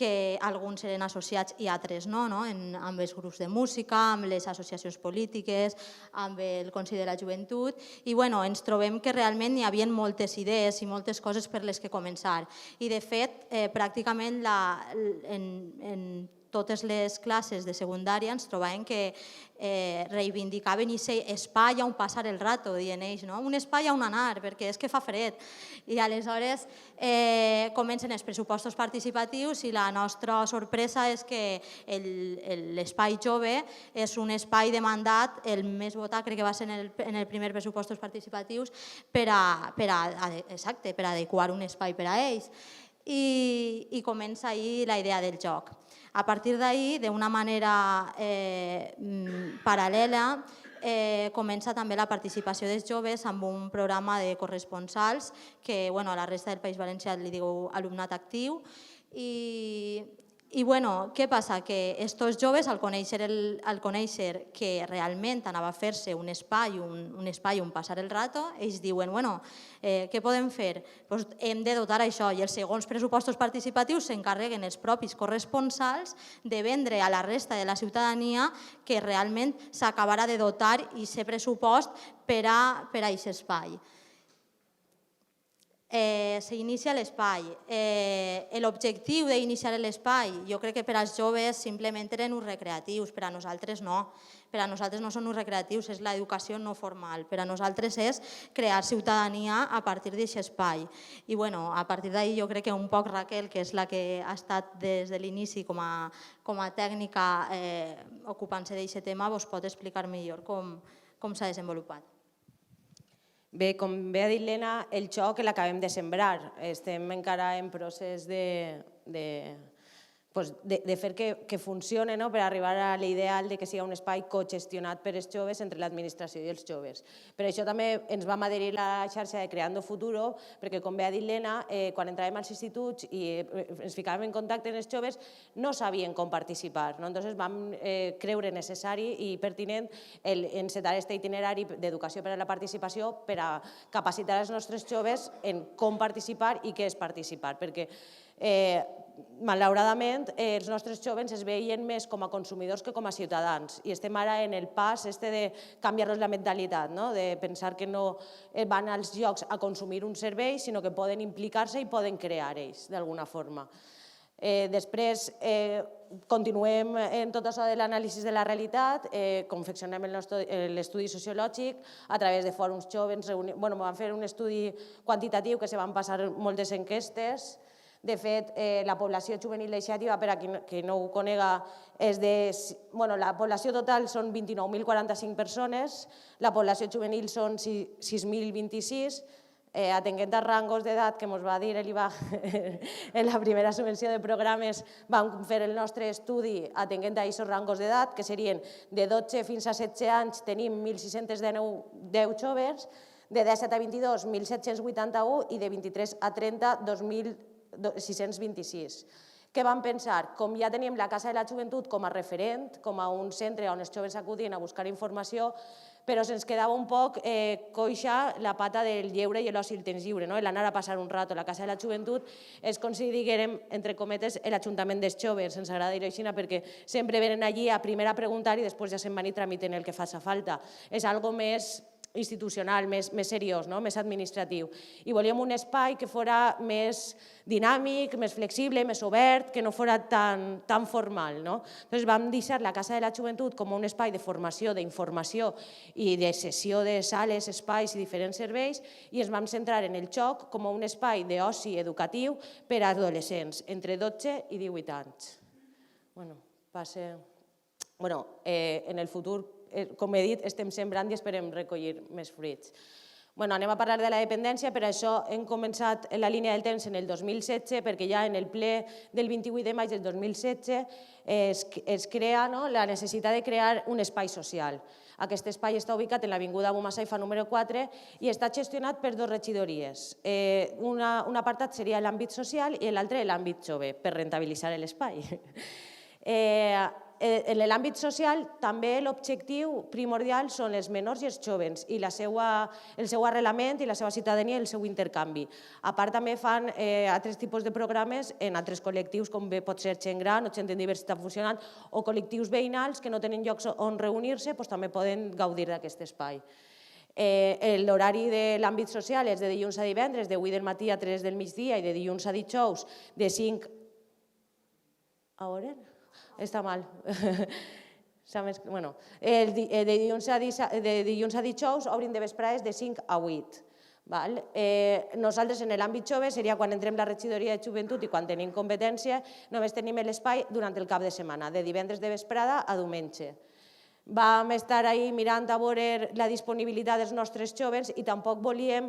que alguns eren associats i altres no, amb els grups de música, amb les associacions polítiques, amb el Consell de la Joventut, i ens trobem que realment hi havia moltes idees i moltes coses per les que començar. I de fet, pràcticament en totes les classes de secundària ens trobàvem que reivindicaven aquest espai on passar el rato, dient ells, un espai on anar, perquè és que fa fred. I aleshores comencen els pressupostos participatius i la nostra sorpresa és que l'espai jove és un espai demandat, el més votat crec que va ser en el primer pressupostos participatius, per adequar un espai per a ells. I comença ahir la idea del joc. A partir d'ahir, d'una manera paral·lela, comença també la participació dels joves amb un programa de corresponsals que a la resta del País Valencià li diu alumnat actiu. I què passa? Que aquests joves, al conèixer que realment anava a fer-se un espai on passar el rato, ells diuen, què podem fer? Hem de dotar això, i els segons pressupostos participatius s'encarreguen els propis corresponsals de vendre a la resta de la ciutadania que realment s'acabarà de dotar aquest pressupost per a aquest espai. S'inicia l'espai. L'objectiu d'iniciar l'espai, jo crec que per als joves simplement eren uns recreatius, per a nosaltres no. Per a nosaltres no són uns recreatius, és l'educació no formal. Per a nosaltres és crear ciutadania a partir d'aquest espai. I a partir d'ahir jo crec que un poc Raquel, que és la que ha estat des de l'inici com a tècnica ocupant-se d'aquest tema, vos pot explicar millor com s'ha desenvolupat. Bé, com bé ha dit l'Ena, el xoc l'acabem de sembrar. Estem encara en procés de de fer que funcione per arribar a l'ideal de que sigui un espai cogestionat per els joves entre l'administració i els joves. Per això també ens vam adherir a la xarxa de Creando Futuro, perquè, com bé ha dit l'Helena, quan entràvem als instituts i ens ficàvem en contacte amb els joves, no sabien com participar. Llavors vam creure necessari i pertinent encetar aquest itinerari d'educació per a la participació per a capacitar els nostres joves en com participar i què és participar, perquè malauradament, els nostres joves es veien més com a consumidors que com a ciutadans i estem ara en el pas de canviar-los la mentalitat, de pensar que no van als llocs a consumir un servei, sinó que poden implicar-se i poden crear ells, d'alguna forma. Després, continuem en tot això de l'anàlisi de la realitat, confeccionem l'estudi sociològic a través de fòrums joves, vam fer un estudi quantitatiu que se van passar moltes enquestes. De fet, la població juvenil de Xàtiva, per a qui no ho conega, la població total són 29.045 persones, la població juvenil són 6.026, atenent a rangos d'edat que ens va dir l'IBAG en la primera subvenció de programes, vam fer el nostre estudi atenent a aquests rangos d'edat, que serien de 12 fins a 16 anys tenim 1.610 joves, de 17 a 22 1.781 i de 23 a 30 2.626. Què vam pensar? Com ja teníem la Casa de la Joventut com a referent, com a un centre on els joves acudien a buscar informació, però se'ns quedava un poc coixa la pata del lleure i l'oci i el temps lliure, l'anar a passar un rato. La Casa de la Joventut és com si diguérem, entre cometes, l'Ajuntament dels joves, ens agrada dir-ho així, perquè sempre venen allí a primer a preguntar i després ja se'n van i tramiten el que faci falta. És algo més institucional, més seriós, més administratiu. I volíem un espai que fos més dinàmic, més flexible, més obert, que no fos tan formal. Llavors vam deixar la Casa de la Joventut com un espai de formació, d'informació i de cessió de sales, espais i diferents serveis i ens vam centrar en el joc com un espai d'oci educatiu per a adolescents, entre 12 i 18 anys. En el futur, com he dit, estem sembrant i esperem recollir més fruits. Anem a parlar de la dependència, per això hem començat la línia del temps en el 2016, perquè ja en el ple del 28 de maig del 2016 es crea la necessitat de crear un espai social. Aquest espai està ubicat en l'Avinguda Abu Masaifa número 4 i està gestionat per dues regidories. Un apartat seria l'àmbit social i l'altre l'àmbit jove, per rentabilitzar l'espai. En l'àmbit social també l'objectiu primordial són els menors i els joves i el seu arrelament i la seva ciutadania i el seu intercanvi. A part també fan altres tipus de programes en altres col·lectius com pot ser gent gran o gent amb diversitat funcional o col·lectius veïnals que no tenen llocs on reunir-se, també poden gaudir d'aquest espai. L'horari de l'àmbit social és de dilluns a divendres, de 8 del matí a 3 del migdia i de dilluns a dijous de 5 a hora? Està mal. De dilluns a dijous obrim de vesprades de 5 a 8. Nosaltres en l'àmbit jove seria quan entrem a la regidoria de joventut i quan tenim competència, només tenim l'espai durant el cap de setmana, de divendres de vesprada a diumenge. Vam estar ahí mirant a veure la disponibilitat dels nostres joves i tampoc volíem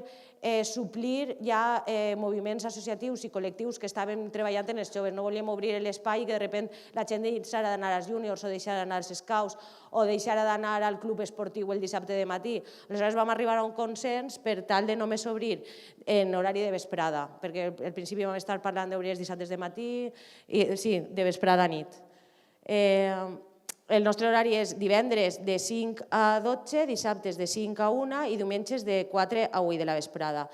suplir ja moviments associatius i col·lectius que estàvem treballant en els joves. No volíem obrir l'espai i que de sobte la gent deixara d'anar als júniors o deixara d'anar als scouts o deixara d'anar al club esportiu el dissabte de matí. Aleshores vam arribar a un consens per tal de només obrir en horari de vesprada, perquè al principi vam estar parlant d'obrir els dissabtes de matí, sí, de vesprada a nit. El nostre horari és divendres de 5 a 12, dissabtes de 5 a 1 i diumenges de 4 a 8 de la vesprada.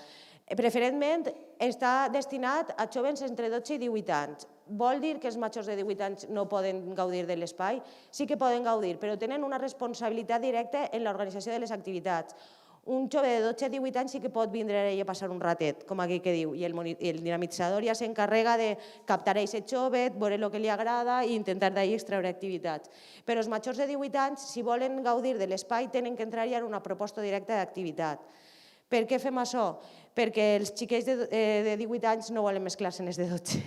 Preferentment està destinat a joves entre 12 i 18 anys. Vol dir que els majors de 18 anys no poden gaudir de l'espai? Sí que poden gaudir, però tenen una responsabilitat directa en l'organització de les activitats. Un jove de 12 a 18 anys sí que pot vindre a passar un ratet, com aquell que diu, i el dinamitzador ja s'encarrega de captar a aquest jove, veure el que li agrada i intentar d'ahir extreure activitats. Però els majors de 18 anys, si volen gaudir de l'espai, tenen que entrar ja en una proposta directa d'activitat. Per què fem això? Perquè els xiquets de 18 anys no volen mesclar-se en els de 12.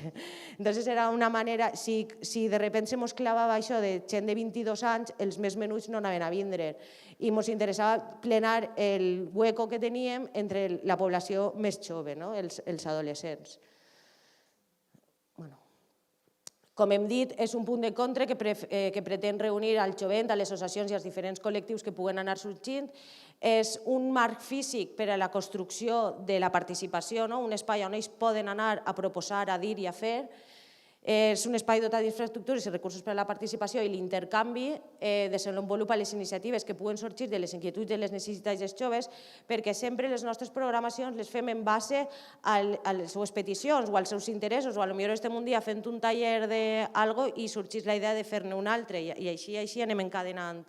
Llavors era una manera, si de sobte se mos clavava això de gent de 22 anys, els més menuts no anaven a vindre. I ens interessava plenar el hueco que teníem entre la població més jove, els adolescents. Com hem dit, és un punt d'encontre que pretén reunir al jovent, a les associacions i als diferents col·lectius que puguen anar sorgint. És un marc físic per a la construcció de la participació, un espai on ells poden anar a proposar, a dir i a fer. És un espai dotat d'infraestructures i recursos per a la participació i l'intercanvi, desenvolupa les iniciatives que puguen sorgir de les inquietuds i les necessitats dels joves, perquè sempre les nostres programacions les fem en base a les seues peticions o als seus interessos, o potser estem un dia fent un taller d'algo i sorgeix la idea de fer-ne un altre, i així anem encadenant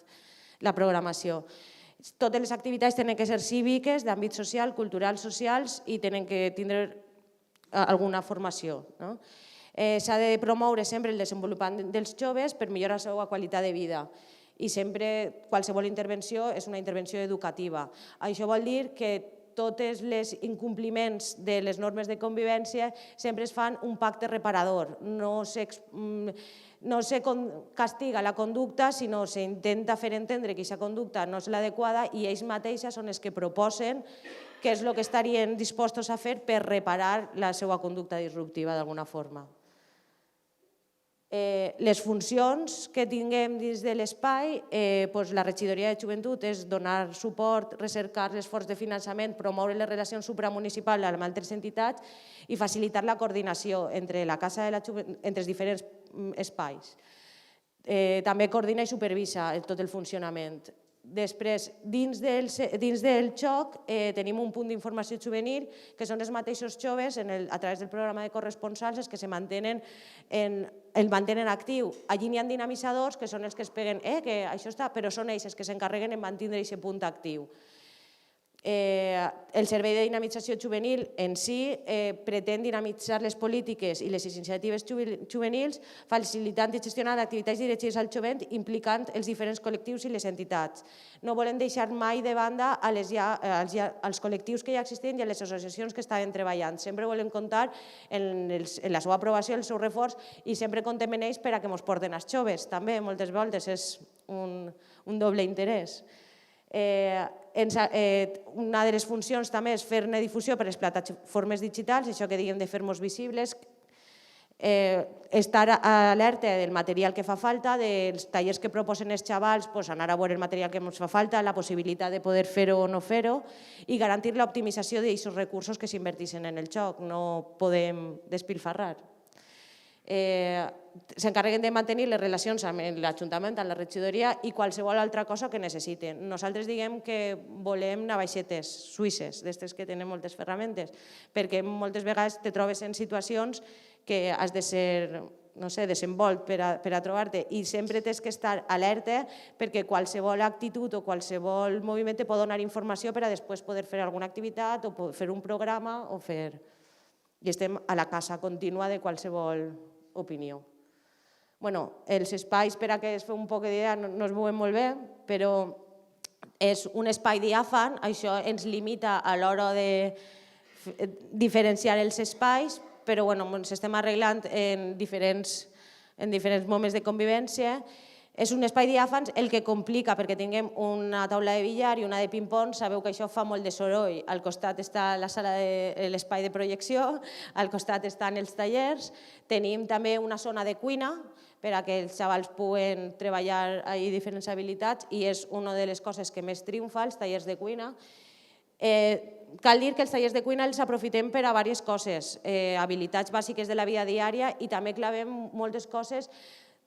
la programació. Totes les activitats tenen que ser cíviques, d'àmbit social, cultural, socials, i tenen que tindre alguna formació. S'ha de promoure sempre el desenvolupament dels joves per millorar la seva qualitat de vida, i sempre qualsevol intervenció és una intervenció educativa. Això vol dir que tots els incompliments de les normes de convivència sempre es fan un pacte reparador. No se castiga la conducta, sinó s'intenta fer entendre que aquesta conducta no és l'adequada, i ells mateixos són els que proposen què és el que estarien dispostos a fer per reparar la seva conducta disruptiva d'alguna forma. Les funcions que tinguem dins de l'espai, la regidoria de joventut és donar suport, recercar l'esforç de finançament, promoure les relacions supramunicipals amb altres entitats i facilitar la coordinació entre la Casa de la Joventut, entre els diferents espais. També coordina i supervisa tot el funcionament. Després, dins del joc, tenim un punt d'informació juvenil, que són els mateixos joves, a través del programa de corresponsals, els que el mantenen actiu. Allí n'hi ha dinamitzadors, que són els que es peguen, que això està, però són ells els que s'encarreguen de mantenir aquest punt actiu. El Servei de Dinamització Juvenil en si pretén dinamitzar les polítiques i les iniciatives juvenils, facilitant i gestionant activitats dirigides al jovent, implicant els diferents col·lectius i les entitats. No volem deixar mai de banda els col·lectius que ja existien i a les associacions que estaven treballant. Sempre volem comptar en la seva aprovació, el seu reforç, i sempre contem en ells perquè ens porten als joves. També, moltes voltes, és un doble interès. Una de les funcions també és fer-ne difusió per les plataformes digitals, això que diguem de fer-nos visibles, estar alerta del material que fa falta, dels tallers que proposen els xavals, anar a veure el material que ens fa falta, la possibilitat de poder fer-ho o no fer-ho, i garantir l'optimització d'aquests recursos que s'inverteixen en el joc. No podem despilfarrar. S'encarreguen de mantenir les relacions amb l'Ajuntament, amb la regidoria i qualsevol altra cosa que necessiten. Nosaltres diguem que volem navaixetes suïsses, d'aquestes que tenen moltes ferramentes, perquè moltes vegades te trobes en situacions que has de ser, no sé, desenvolt per a trobar-te, i sempre tens que estar alerta perquè qualsevol actitud o qualsevol moviment te pot donar informació per a després poder fer alguna activitat o fer un programa o fer... I estem a la caça contínua de qualsevol opinió. Els espais, per a que es feu un poc d'idea, no es veuen molt bé, però és un espai diàfan, això ens limita a l'hora de diferenciar els espais, però ens estem arreglant en diferents moments de convivència. És un espai diàfan el que complica, perquè tinguem una taula de billar i una de ping-pong, sabeu que això fa molt de soroll. Al costat està l'espai de projecció, al costat estan els tallers, tenim també una zona de cuina per a que els xavals puguen treballar diferents habilitats, i és una de les coses que més triomfa, els tallers de cuina. Cal dir que els tallers de cuina els aprofitem per a diverses coses, habilitats bàsiques de la vida diària, i també clavem moltes coses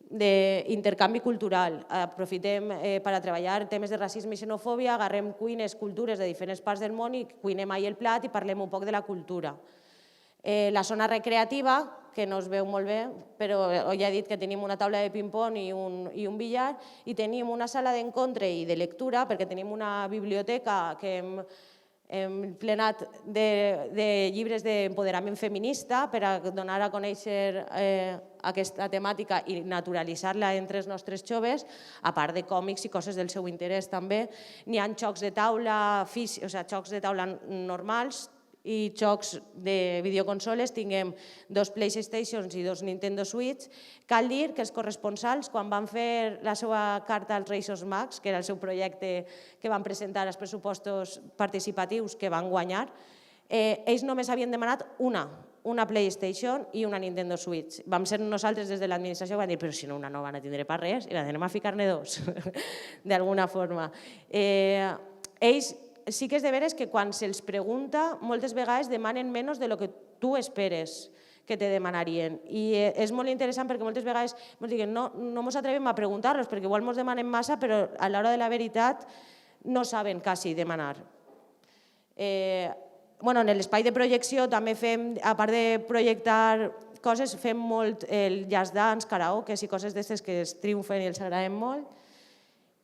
d'intercanvi cultural. Aprofitem per a treballar temes de racisme i xenofòbia, agarrem cuines, cultures de diferents parts del món i cuinem ahir el plat i parlem un poc de la cultura. La zona recreativa, que no es veu molt bé, però ja he dit que tenim una taula de ping-pong i un billar, i tenim una sala d'encontre i de lectura, perquè tenim una biblioteca que hem plenat de llibres d'empoderament feminista per a donar a conèixer aquesta temàtica i naturalitzar-la entre els nostres joves, a part de còmics i coses del seu interès també. N'hi ha jocs de taula normals i jocs de videoconsoles. Tinguem 2 PlayStations i 2 Nintendo Switch. Cal dir que els corresponsals, quan van fer la seva carta als Reis Mags, que era el seu projecte que van presentar als pressupostos participatius que van guanyar, ells només havien demanat una una PlayStation i una Nintendo Switch. Vam ser nosaltres des de l'administració que vam dir però si no una no van a tindre per res, i vam dir anem a ficar-ne dos, d'alguna forma. Ells sí que és de veres que quan se'ls pregunta moltes vegades demanen menys de lo que tu esperes que te demanarien. I és molt interessant perquè moltes vegades ens diuen no ens atrevem a preguntar-los perquè igual ens demanen massa però a l'hora de la veritat no saben quasi demanar. En l'espai de projecció també fem, a part de projectar coses, fem molt el jazz dance, karaoke i coses d'aquestes que es triomfen i els agraden molt.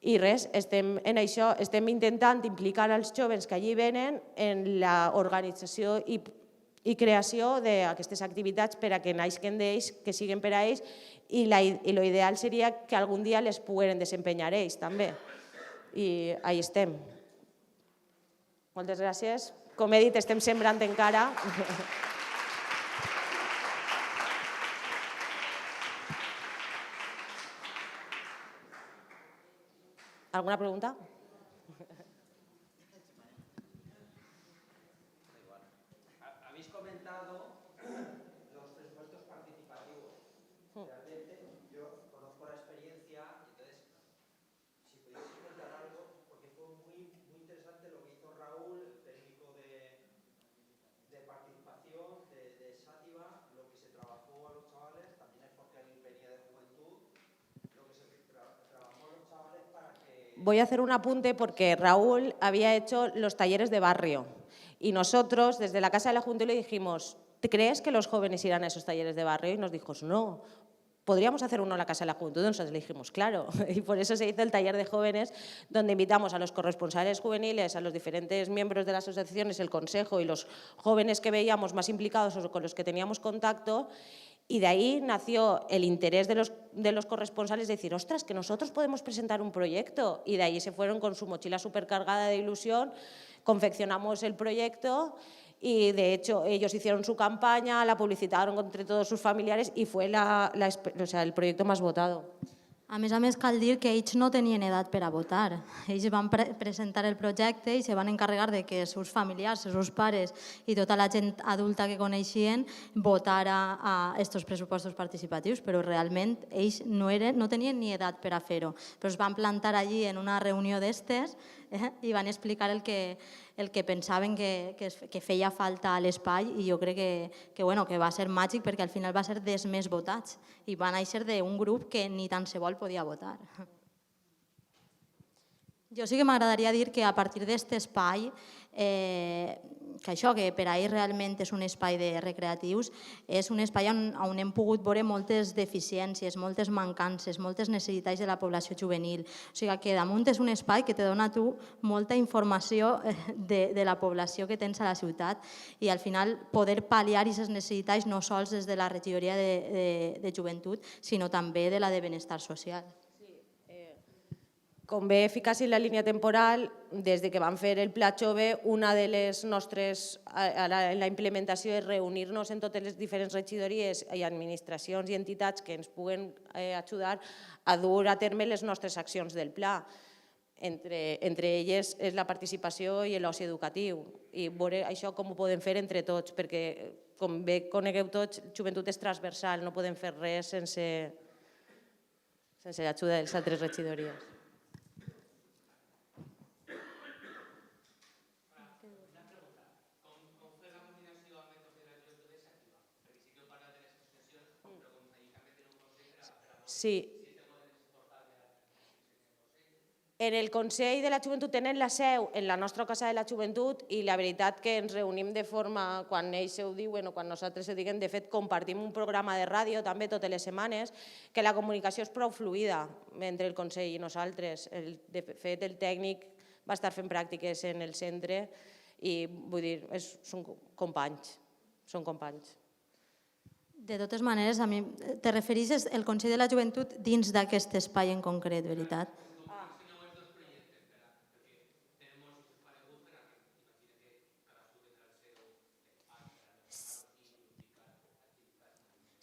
I res, en això estem intentant implicar els joves que allí venen en l'organització i creació d'aquestes activitats per a que naixen d'ells, que siguin per a ells, i l'ideal seria que algun dia les pogueren desempenyar ells també. I ahí estem. Moltes gràcies. Com he dit, estem sembrant encara. ¿Alguna pregunta? Habéis comentado los presupuestos participativos. Realmente yo conozco la experiencia, entonces si podéis contar algo, porque fue muy interesante lo que hizo Raúl, el técnico de participación de Sátiva, lo que se trabajó a los chavales, también es porque él venía de juventud, lo que se trabajó a los chavales para que... Voy a hacer un apunte porque Raúl había hecho los talleres de barrio y nosotros desde la Casa de la Juventud le dijimos, ¿te crees que los jóvenes irán a esos talleres de barrio? Y nos dijo, no, podríamos hacer uno en la Casa de la Juventud. Nosotros le dijimos, claro, y por eso se hizo el taller de jóvenes donde invitamos a los corresponsales juveniles, a los diferentes miembros de las asociaciones, el consejo y los jóvenes que veíamos más implicados o con los que teníamos contacto. Y de ahí nació el interés de los corresponsales de decir, ostras, que nosotros podemos presentar un proyecto. Y de ahí se fueron con su mochila supercargada de ilusión, confeccionamos el proyecto y de hecho ellos hicieron su campaña, la publicitaron entre todos sus familiares y fue el proyecto más votado. A més, cal dir que ells no tenien edat per a votar. Ells van presentar el projecte i se van encarregar de que els seus familiars, els seus pares i tota la gent adulta que coneixien votara a aquests pressupostos participatius, però realment ells no tenien ni edat per a fer-ho. Però es van plantar allí en una reunió d'estes i van explicar el que pensaven que feia falta a l'espai i jo crec que va ser màgic perquè al final va ser dels més votats i va néixer d'un grup que ni tan se vol podia votar. Jo sí que m'agradaria dir que a partir d'aquest espai, que per a ells realment és un espai de recreatius, és un espai on hem pogut veure moltes deficiències, moltes mancances, moltes necessitats de la població juvenil. O sigui que damunt és un espai que te dona a tu molta informació de la població que tens a la ciutat i al final poder pal·liar aquestes necessitats no sols des de la regidoria de joventut, sinó també de la de benestar social. Com bé ficar-se en la línia temporal, des que vam fer el Pla Jove, una de les nostres, en la implementació, és reunir-nos en totes les diferents regidories i administracions i entitats que ens puguen ajudar a dur a terme les nostres accions del Pla. Entre elles és la participació i l'oci educatiu i veure això com ho podem fer entre tots, perquè com bé conegueu tots, joventut és transversal, no podem fer res sense l'ajuda de les altres regidories. Sí. En el Consell de la Joventut tenen la seu en la nostra Casa de la Joventut i la veritat que ens reunim de forma, quan ells ho diuen o quan nosaltres ho diguem, de fet compartim un programa de ràdio també totes les setmanes, que la comunicació és prou fluida entre el Consell i nosaltres. De fet, el tècnic va estar fent pràctiques en el centre i vull dir, són companys, són companys. De totes maneres, a mi te refereixes al Consell de la Joventut dins d'aquest espai en concret, veritat?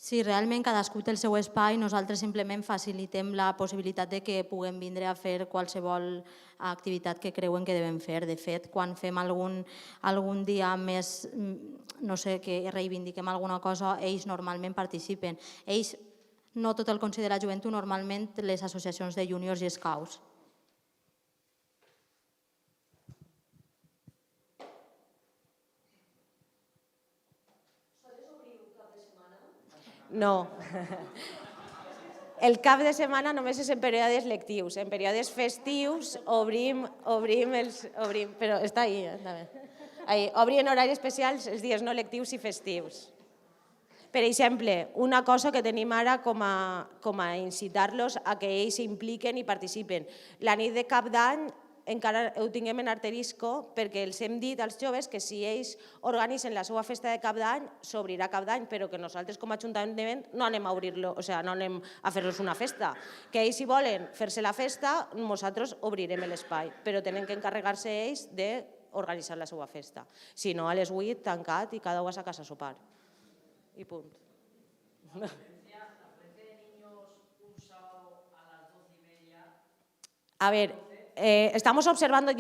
Sí, realment cadascú té el seu espai, nosaltres simplement facilitem la possibilitat de que puguem vindre a fer qualsevol activitat que creuen que devem fer. De fet, quan fem algun dia més, no sé, que reivindiquem alguna cosa, ells normalment participen. Ells, no tot el Consell de la Joventut, normalment les associacions de júniors i scouts. No. El cap de setmana només és en períodes lectius. En períodes festius obrim però està ahí, també. Obrim horaris especials els dies no lectius i festius. Per exemple, una cosa que tenim ara com a incitar-los a que ells s'impliquen i participen. La nit de cap d'any encara ho tinguem en asterisco perquè els hem dit als joves que si ells organitzen la seva festa de cap d'any, s'obrirà cap d'any, però que nosaltres com a ajuntament no anem a obrir-lo, o sigui, no anem a fer-los una festa. Que ells si volen fer-se la festa, nosaltres obrirem l'espai, però tenen que encarregar-se ells d'organitzar la seva festa. Si no, a les 8, tancat i cada un a sa casa a sopar. I punt. A ver, estamos observando,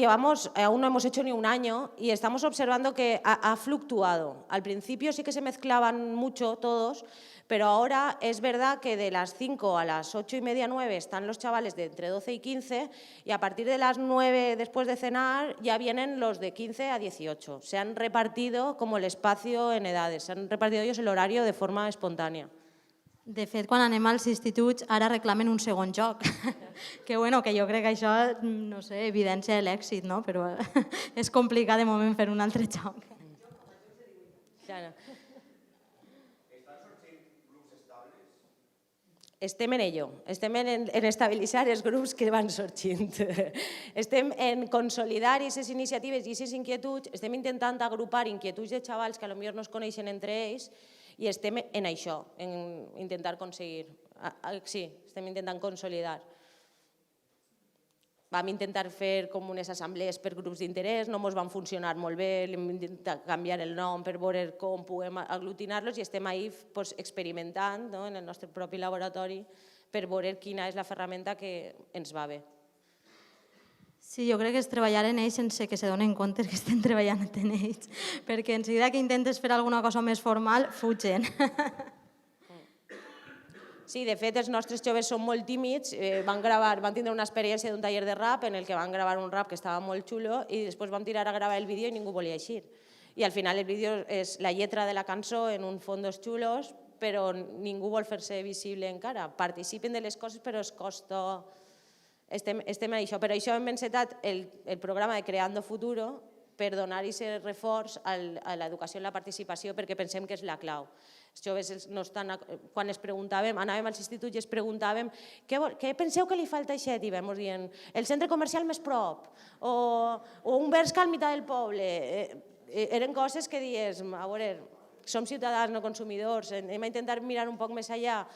aún no hemos hecho ni un año, y estamos observando que ha fluctuado. Al principio sí que se mezclaban mucho todos, pero ahora es verdad que de las 5 a las 8:30, 9 están los chavales de entre 12 y 15, y a partir de las 9 después de cenar ya vienen los de 15 a 18. Se han repartido como el espacio en edades, se han repartido ellos el horario de forma espontánea. De fet, quan anem als instituts, ara reclamen un segon joc. Que jo crec que això, no sé, evidència l'èxit, no? Però és complicat de moment fer un altre joc. Estem en ello, estem en estabilitzar els grups que van sorgint. Estem en consolidar aquestes iniciatives i aquestes inquietuds, estem intentant agrupar inquietuds de xavals que potser no es coneixen entre ells, i estem en això, en intentar aconseguir. Sí, estem intentant consolidar. Vam intentar fer com unes assemblees per grups d'interès, no ens van funcionar molt bé, hem intentat canviar el nom per veure com podem aglutinar-los i estem ahí experimentant en el nostre propi laboratori per veure quina és la ferramenta que ens va bé. Sí, jo crec que és treballar en ells sense que se donen compte que estem treballant en ells, perquè en seguida que intentes fer alguna cosa més formal, fugen. Sí, de fet, els nostres joves són molt tímids, van tindre una experiència d'un taller de rap en el que van gravar un rap que estava molt xulo i després vam tirar a gravar el vídeo i ningú volia eixir. I al final el vídeo és la lletra de la cançó en uns fondos xulos, però ningú vol fer-se visible encara. Participen de les coses, però es costa... Estem en això. Per això hem encetat el programa de Creando Futuro per donar aquest reforç a l'educació i la participació perquè pensem que és la clau. Els joves, quan es preguntàvem, anàvem als instituts i es preguntàvem què penseu que li falta a aquest? I vam dient, el centre comercial més prop o un Bershka al mitjà del poble. Eren coses que dies, a veure, som ciutadans, no consumidors, hem d'intentar mirar un poc més enllà.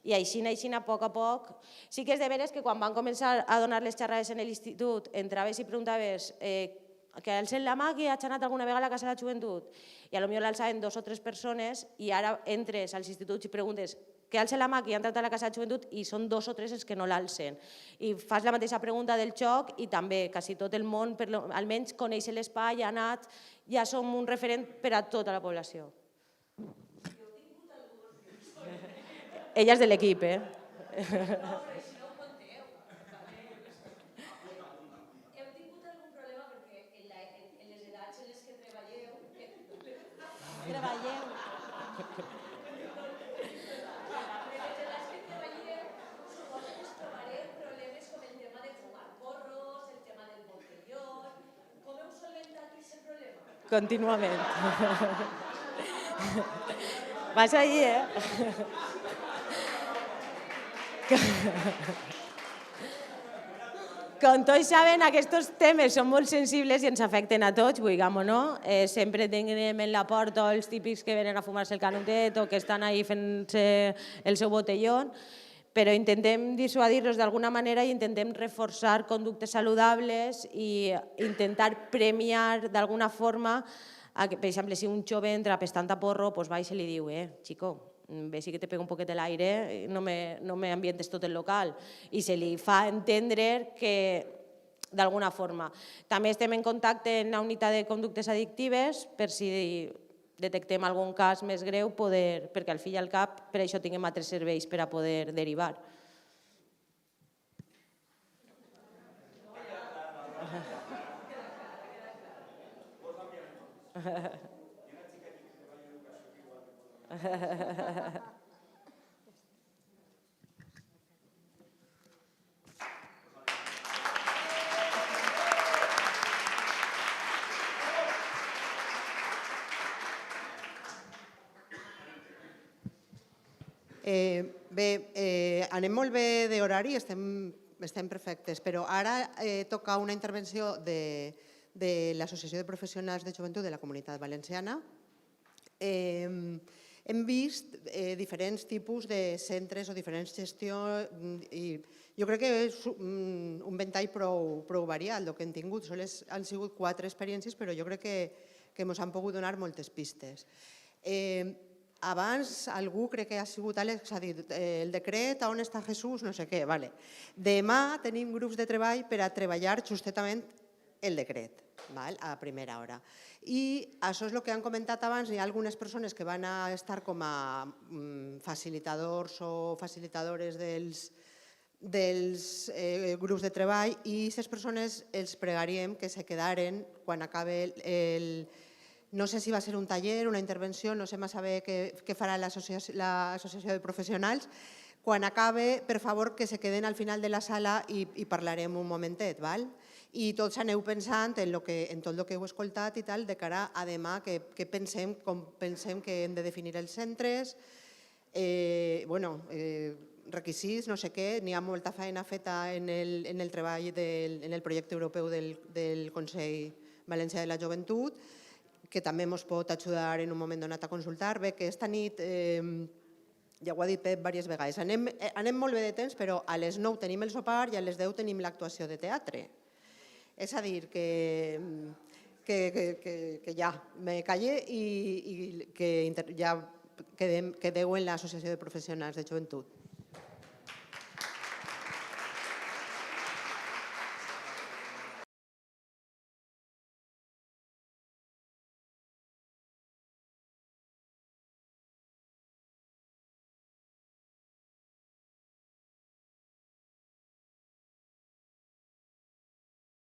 I així, a poc a poc. Sí que és de veres que quan van començar a donar les xerrades en l'institut, entraves i preguntaves que alcen la mà, que ha anat alguna vegada a la Casa de la Joventut? I potser l'alçaven 2 o 3 persones i ara entres als instituts i preguntes que alcen la mà, que han entrat a la Casa de la Joventut i són 2 o 3 els que no l'alcen. I fas la mateixa pregunta del xoc i també quasi tot el món, almenys coneix l'espai, ha anat, ja som un referent per a tota la població. Ella és de l'equip, Heu tingut algun problema perquè en les edats en les que treballeu... Suposo que us trobareu problemes com el tema de fumar porros, el tema del botellón... Com heu solventat aquest problema? Contínuament. Vas allí, Com tots saben, aquests temes són molt sensibles i ens afecten a tots, vulguem o no. Sempre tenim en la porta els típics que venen a fumar-se el canutet o que estan ahí fent-se el seu botellón, però intentem dissuadir-los d'alguna manera i intentem reforçar conductes saludables i intentar premiar d'alguna forma, per exemple, si un jove entra pestant a porro, va i se li diu, xico, ves que te pega un poquet l'aire, no me ambientes tot el local, i se li fa entendre que d'alguna forma. També estem en contacte amb la unitat de conductes addictives per si detectem algun cas més greu, perquè al fi i al cap per això tinguem altres serveis per a poder derivar. Bé, anem molt bé d'horari, estem perfectes, però ara toca una intervenció de l'Associació de Professionals de Joventut de la Comunitat Valenciana. Hem vist diferents tipus de centres o diferents gestions i jo crec que és un ventall prou variat el que hem tingut. Han sigut 4 experiències, però jo crec que ens han pogut donar moltes pistes. Abans algú, crec que ha sigut Àlex, ha dit el decret, on està Jesús, no sé què. Demà tenim grups de treball per a treballar justament el decret a primera hora. I això és el que han comentat abans, hi ha algunes persones que van a estar com a facilitadors o facilitadores dels grups de treball i aquestes persones els pregaríem que se quedaren quan acabe el... No sé si va ser un taller, una intervenció, no sé massa bé què farà l'Associació de Professionals. Quan acabe, per favor, que se queden al final de la sala i parlarem un momentet, d'acord? I tots aneu pensant en tot el que heu escoltat i tal, de cara a demà, què pensem, com pensem que hem de definir els centres, requisits, no sé què, n'hi ha molta feina feta en el treball, en el projecte europeu del Consell Valencià de la Joventut, que també ens pot ajudar en un moment donat a consultar. Bé, que esta nit, ja ho ha dit Pep diverses vegades, anem molt bé de temps, però a les 9 tenim el sopar i a les 10 tenim l'actuació de teatre. És a dir, que ja me calle i que ja quedeu en l'Associació de Professionals de Joventut.